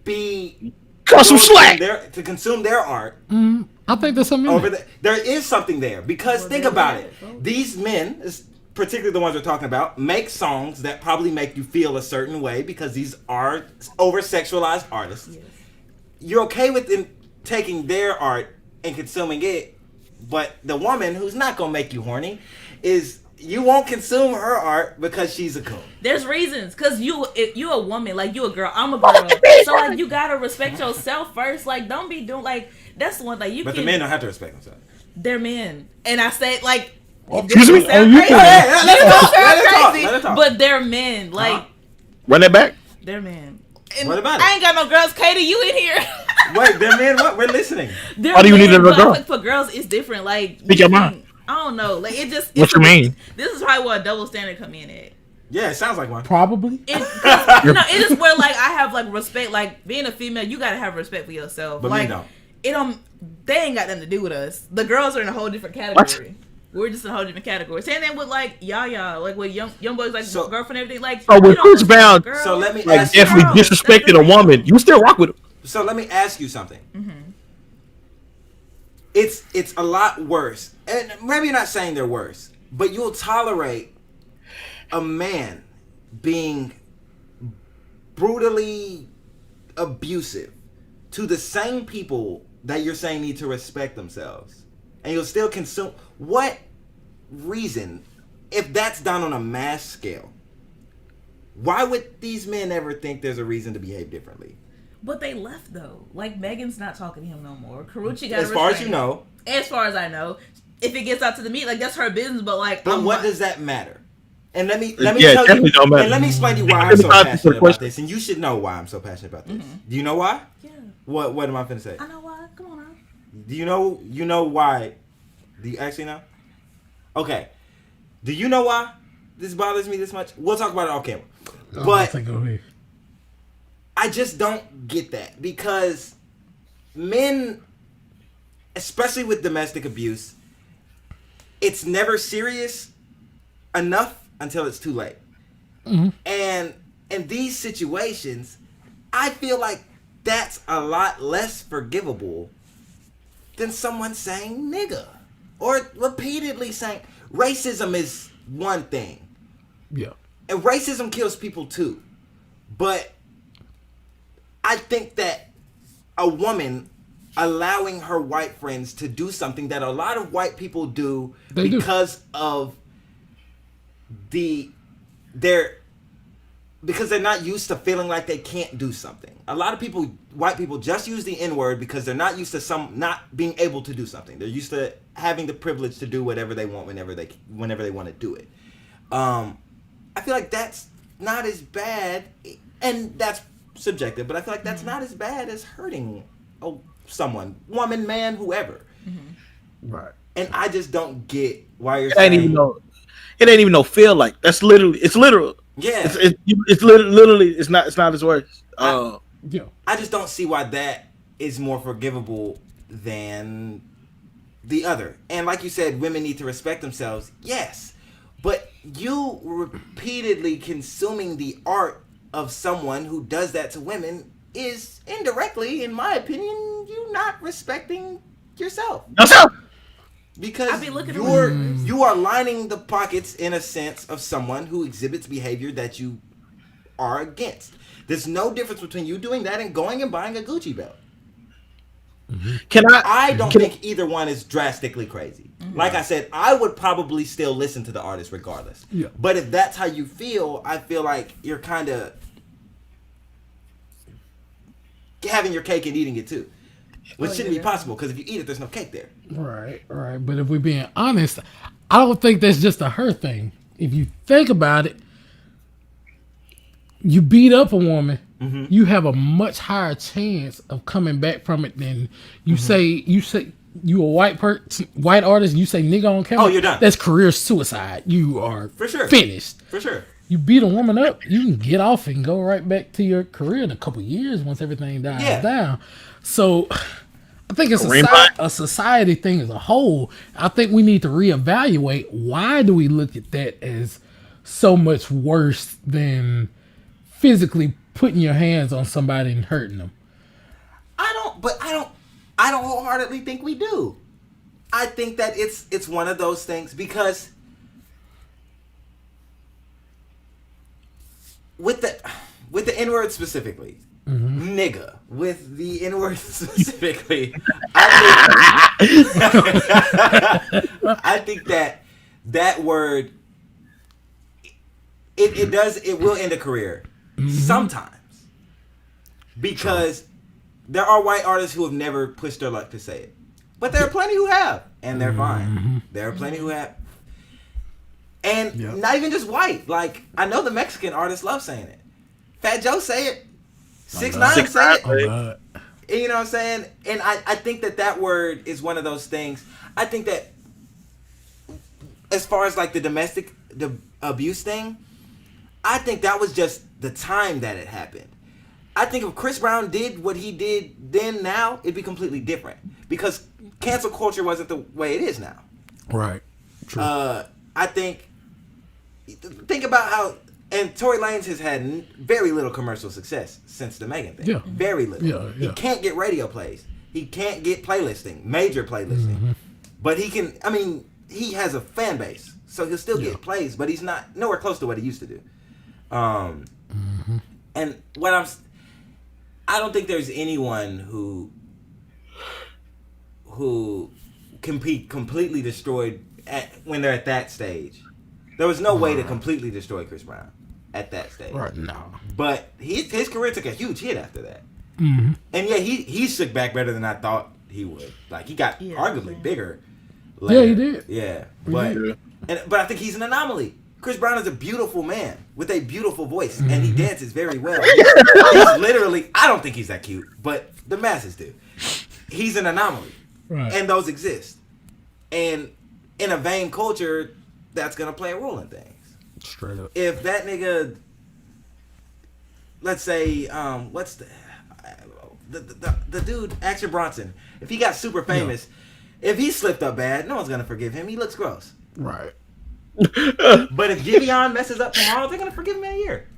be Cut some slack. to consume their art I think there's something in over there. there is something there because think about it. These men, particularly the ones we're talking about, make songs that probably make you feel a certain way because these are over sexualized artists. Yes. You're okay with them taking their art and consuming it, but the woman who's not gonna make you horny is you won't consume her art because she's a coon. there's reasons, cause you a woman, like you a girl, I'm a girl, so like you gotta respect yourself first. Like don't be doing like that's the one thing you. But can, the men don't have to respect themselves. They're men, and I say like. Excuse me? Sound you crazy. can- Let her talk. Sound Let her talk. crazy, Let her talk. but they're men. Like Run that back. they're men. And What about it? I ain't got no girls. Katie, you in here? Wait, they're men. What? We're listening. They're Why do you need men, another but girl? like, for girls, it's different. Like Speak your mind. I don't know. Like it just. What it's you mean? This is probably where a double standard come in at. Yeah, it sounds like one. Probably. No, it is where like I have like respect. Like being a female, you gotta have respect for yourself. But like men don't. it don't. They ain't got nothing to do with us. The girls are in a whole different category. We're just in a whole different category. Same thing with like Yaya, like with young boys, like So- girlfriend, everything. Like So when you don't Chris respect Brown- a girl. So let me Like ask you. definitely girls. disrespected That's a woman. You still rock with him. So let me ask you something. It's a lot worse, and maybe you're not saying they're worse, but you'll tolerate a man being brutally abusive to the same people that you're saying need to respect themselves, and you'll still consume. What reason, if that's done on a mass scale, why would these men ever think there's a reason to behave differently? But they left though. Like Megan's not talking to him no more. Karuchi got As far as you know. As far as I know, if it gets out to the media, like that's her business. But like, But I'm what not- does that matter? And let me Yeah, tell you, definitely don't matter. and let me explain to you why Let I'm me so answer the passionate about question. this. And you should know why I'm so passionate about this. Do you know why? Yeah, What am I finna say? I know why. Come on now. Do you know why? Do you actually know? Okay. Do you know why this bothers me this much? We'll talk about it off camera. But Go ahead. I just don't get that because men, especially with domestic abuse, it's never serious enough until it's too late. And in these situations, I feel like that's a lot less forgivable than someone saying nigga or repeatedly saying racism is one thing. Yeah. And racism kills people too. But I think that a woman allowing her white friends to do something that a lot of white people do because of because they're not used to feeling like they can't do something. A lot of people, white people, just use the N-word because they're not used to not being able to do something. They're used to having the privilege to do whatever they want whenever they want to do it. I feel like that's not as bad, and that's subjective, but I feel like that's not as bad as hurting someone, woman, man, whoever. Right. And I just don't get why you're It ain't even no feel like. It's literal. Yeah. It's literally it's not as worse. I just don't see why that is more forgivable than the other. And like you said, women need to respect themselves. Yes. But you repeatedly consuming the art of someone who does that to women is indirectly, in my opinion, you not respecting yourself. Because you are lining the pockets, in a sense, of someone who exhibits behavior that you are against. There's no difference between you doing that and going and buying a Gucci belt. I don't think either one is drastically crazy. Like I said, I would probably still listen to the artist regardless. Yeah. But if that's how you feel, I feel like you're kind of having your cake and eating it too. Which shouldn't be possible, because if you eat it, there's no cake there. Right. But if we're being honest, I don't think that's just a her thing. If you think about it, you beat up a woman, you have a much higher chance of coming back from it than you say. You say you a white artist, you say nigga on camera. Oh, you're done. That's career suicide. You are for sure finished. For sure. You beat a woman up, you can get off and go right back to your career in a couple years once everything dies down. So I think it's a society thing as a whole. I think we need to reevaluate, why do we look at that as so much worse than physically putting your hands on somebody and hurting them? I don't wholeheartedly think we do. I think that it's one of those things, because with the N-word specifically, nigga, with the N-word specifically, I think that word, it will end a career sometimes, because there are white artists who have never pushed their luck to say it, but there are plenty who have, and they're fine. There are plenty who have, and not even just white. Like, I know the Mexican artists love saying it. Fat Joe say it. 6ix9ine say it. You know what I'm saying? And I think that word is one of those things. I think that as far as like the abuse thing, I think that was just the time that it happened. I think if Chris Brown did what he did then, now, it'd be completely different. Because cancel culture wasn't the way it is now. Right. True. I think about how, and Tory Lanez has had very little commercial success since the Megan thing. Yeah. Very little. Yeah. He can't get radio plays. He can't get playlisting, major playlisting. But he can, I mean, he has a fan base, so he'll still get plays, but he's not nowhere close to what he used to do. And I don't think there's anyone who can be completely destroyed when they're at that stage. There was no way to completely destroy Chris Brown at that stage. Right, no. But his career took a huge hit after that. And yeah, he shook back better than I thought he would. Like, he got arguably bigger later. Yeah, he did. Yeah. But I think he's an anomaly. Chris Brown is a beautiful man with a beautiful voice, and he dances very well. He's literally, I don't think he's that cute, but the masses do. He's an anomaly. Right. And those exist. And in a vain culture, that's going to play a role in things. Straight up. If that nigga, let's say, what's the dude, Action Bronson, if he got super famous, If he slipped up bad, no one's gonna forgive him. He looks gross. Right. But if Giveon messes up tomorrow, they're gonna forgive him in a year.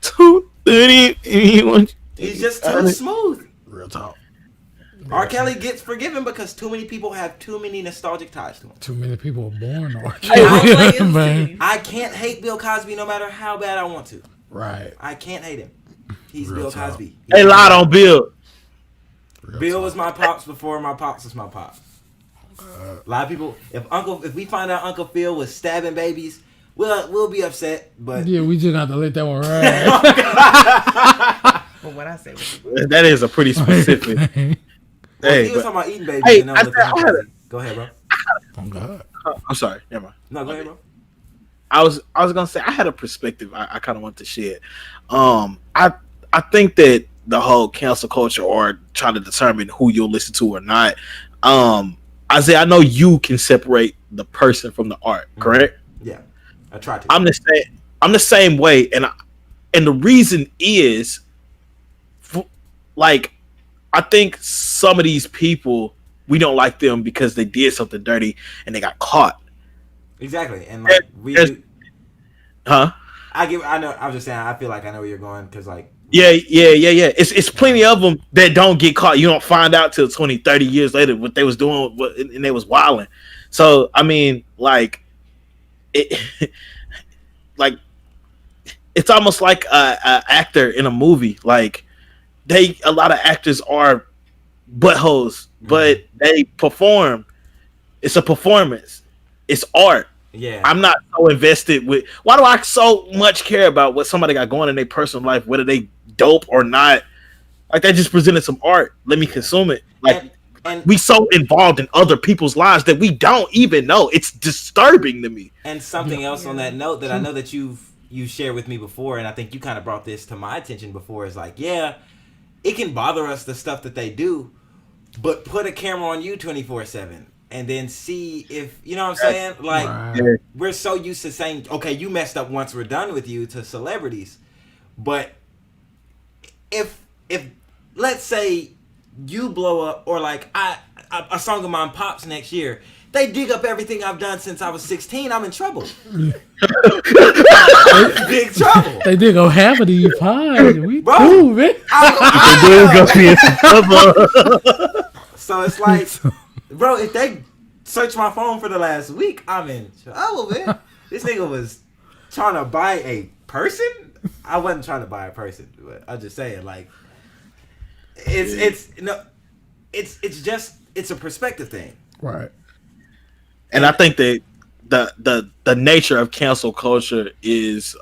230. He's just too smooth. Real talk. R. Kelly gets forgiven because too many people have too many nostalgic ties to him. Too many people are born R. Yeah, Kelly, man. I can't hate Bill Cosby no matter how bad I want to. Right. I can't hate him. He's Real Bill talk. Cosby. They lied on Bill. Bill was my pops before my pops was my pops. A lot of people, if we find out Uncle Phil was stabbing babies, we'll be upset. But Yeah, we just have to let that one ride. But what I say was That is a pretty specific. he Hey, was but- talking about eating babies. Hey, and I said- I had a- Go ahead, bro. Oh God. I'm sorry. Never mind. No, go ahead, bro. I was gonna say I had a perspective I kind of want to share. I think that the whole cancel culture or trying to determine who you'll listen to or not. Isaiah, I know you can separate the person from the art, correct? Yeah, I tried to. I'm the same way, and the reason is, like, I think some of these people we don't like them because they did something dirty and they got caught. Exactly, and like Huh? I know. I was just saying. I feel like I know where you're going because like. Yeah. It's plenty of them that don't get caught. You don't find out till 20, 30 years later what they was doing, and they was wilding. So I mean, like, like it's almost like a actor in a movie. Like a lot of actors are buttholes, but they perform. It's a performance. It's art. Yeah. I'm not so invested with. Why do I so much care about what somebody got going in their personal life, whether they dope or not? Like, they just presented some art. Let me consume it. Like, and we so involved in other people's lives that we don't even know. It's disturbing to me. And something else on that note that I know that you shared with me before, and I think you kind of brought this to my attention before, is like, yeah, it can bother us the stuff that they do, but put a camera on you 24/7. And then see if, you know what I'm saying? Like, Right. we're so used to saying, okay, you messed up once, we're done with you, to celebrities. But if let's say you blow up, or like a song of mine pops next year, they dig up everything I've done since I was 16, I'm in trouble. Big trouble. They did go half of these pies. We Bro. cool, man. So it's like, bro, if they search my phone for the last week, I'm in trouble, man. This nigga was trying to buy a person. I wasn't trying to buy a person, but I'm just saying, like, it's a perspective thing. Right. And I think that the nature of cancel culture is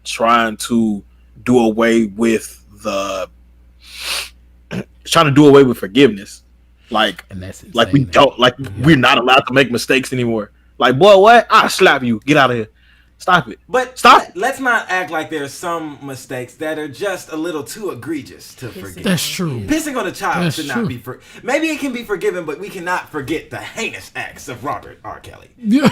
trying to do away with forgiveness. Like, And that's insane, like we man. don't like we're not allowed to make mistakes anymore. Like, boy, what? I'll slap you. Get out of here. Stop it. But Stop. let's not act like there's some mistakes that are just a little too egregious to forgive. That's true. Pissing on a child That's should true. not be maybe it can be forgiven, but we cannot forget the heinous acts of Robert R. Kelly. Yeah.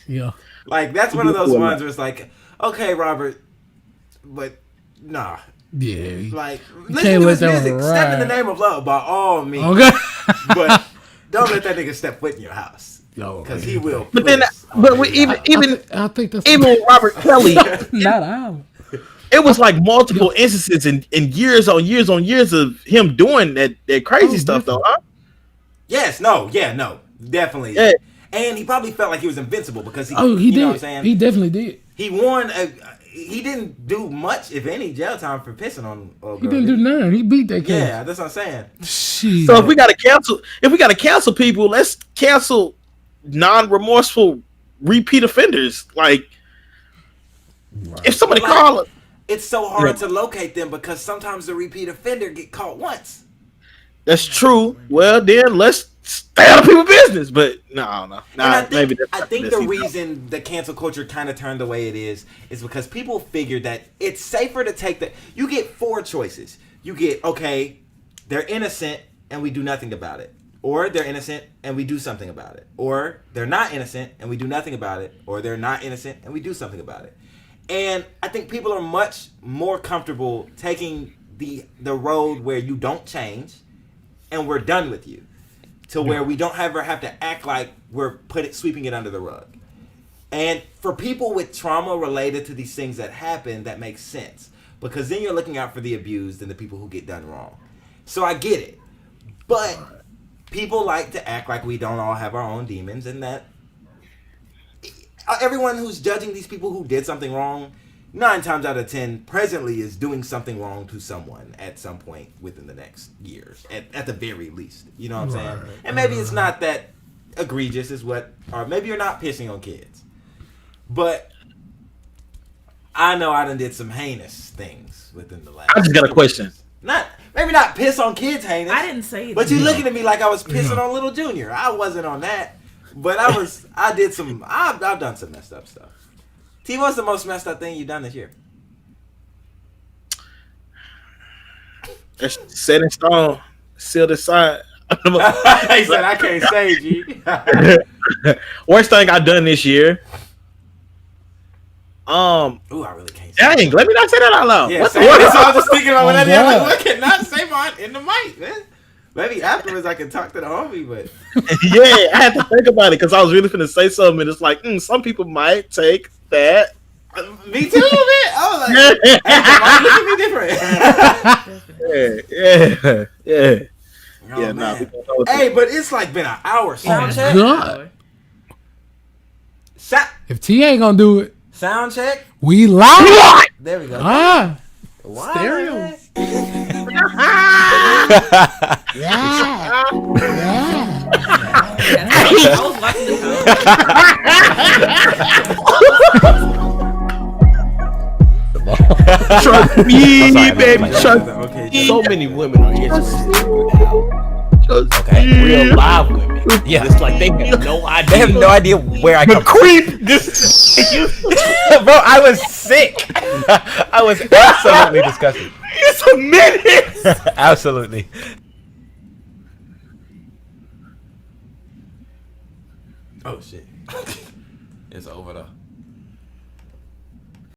Yeah. Like, that's one of those ones where it's like, okay, Robert, but nah. Yeah. Like, can't listen to let his that one music. Step in the ride. name of love by all means. Okay. But don't let that nigga step foot in your house. Yo, Because he will. But then, piss on but your we, house. I think that's even with Robert Kelly, not ours. it was like multiple instances and years on years on years of him doing that crazy stuff, though. Huh? Yes, no, definitely. Yeah. And he probably felt like he was invincible because he, Oh, he you did. know what I'm saying? He definitely did. He won. He didn't do much, if any, jail time for pissing on. He didn't do nothing. He beat that kid. Yeah, that's what I'm saying. Shit. So if we gotta cancel people, let's cancel non-remorseful repeat offenders. Like, if somebody Like, call it, It's so hard to locate them because sometimes the repeat offender get caught once. that's true. Well, then let's stay out of people's business. But no, And I think, that's I not think this the either. reason the cancel culture kind of turned the way it is because people figured that it's safer to take you get 4 choices. You get, okay, they're innocent and we do nothing about it. Or they're innocent and we do something about it. Or they're not innocent and we do nothing about it. Or they're not innocent and we do something about it. And I think people are much more comfortable taking the road where you don't change and we're done with you. To where we don't ever have to act like we're sweeping it under the rug. And for people with trauma related to these things that happen, that makes sense. Because then you're looking out for the abused and the people who get done wrong. So I get it. But people like to act like we don't all have our own demons, and that everyone who's judging these people who did something wrong, 9 times out of 10 presently is doing something wrong to someone at some point within the next years, at the very least. You know what I'm saying? And maybe it's not that egregious or maybe you're not pissing on kids. But I know I done did some heinous things within the last. I just got a question. Maybe not piss on kids heinous. I didn't say that. But you looking at me like I was pissing on Little Junior. I wasn't on that. But I've done some messed up stuff. T, what's the most messed up thing you've done this year? It's set in stone, sealed aside. He said, I can't say, G. Worst thing I've done this year. Ooh, I really can't say. Dang, let me not say that out loud. Yeah, that's what I was just thinking about when I did. I'm like, I cannot say mine in the mic, man. Maybe afterwards I can talk to the homie, but yeah, I had to think about it because I was really finna say something, and it's like, some people might take that. Me too, man. I was like, hey, look at me different. Yeah. Oh, Yeah, man. Hey, but it's like been an hour. Sound check. God. If T ain't gonna do it, sound check. We live. There we go. Stereo. I was watching the Trust me, baby. Trust me. So many women are interested in real live women. Yeah, it's like they have no idea. They have no idea where I come creep. Bro, I was sick. I was absolutely disgusted. It's a minute. Absolutely. Oh shit. It's over though.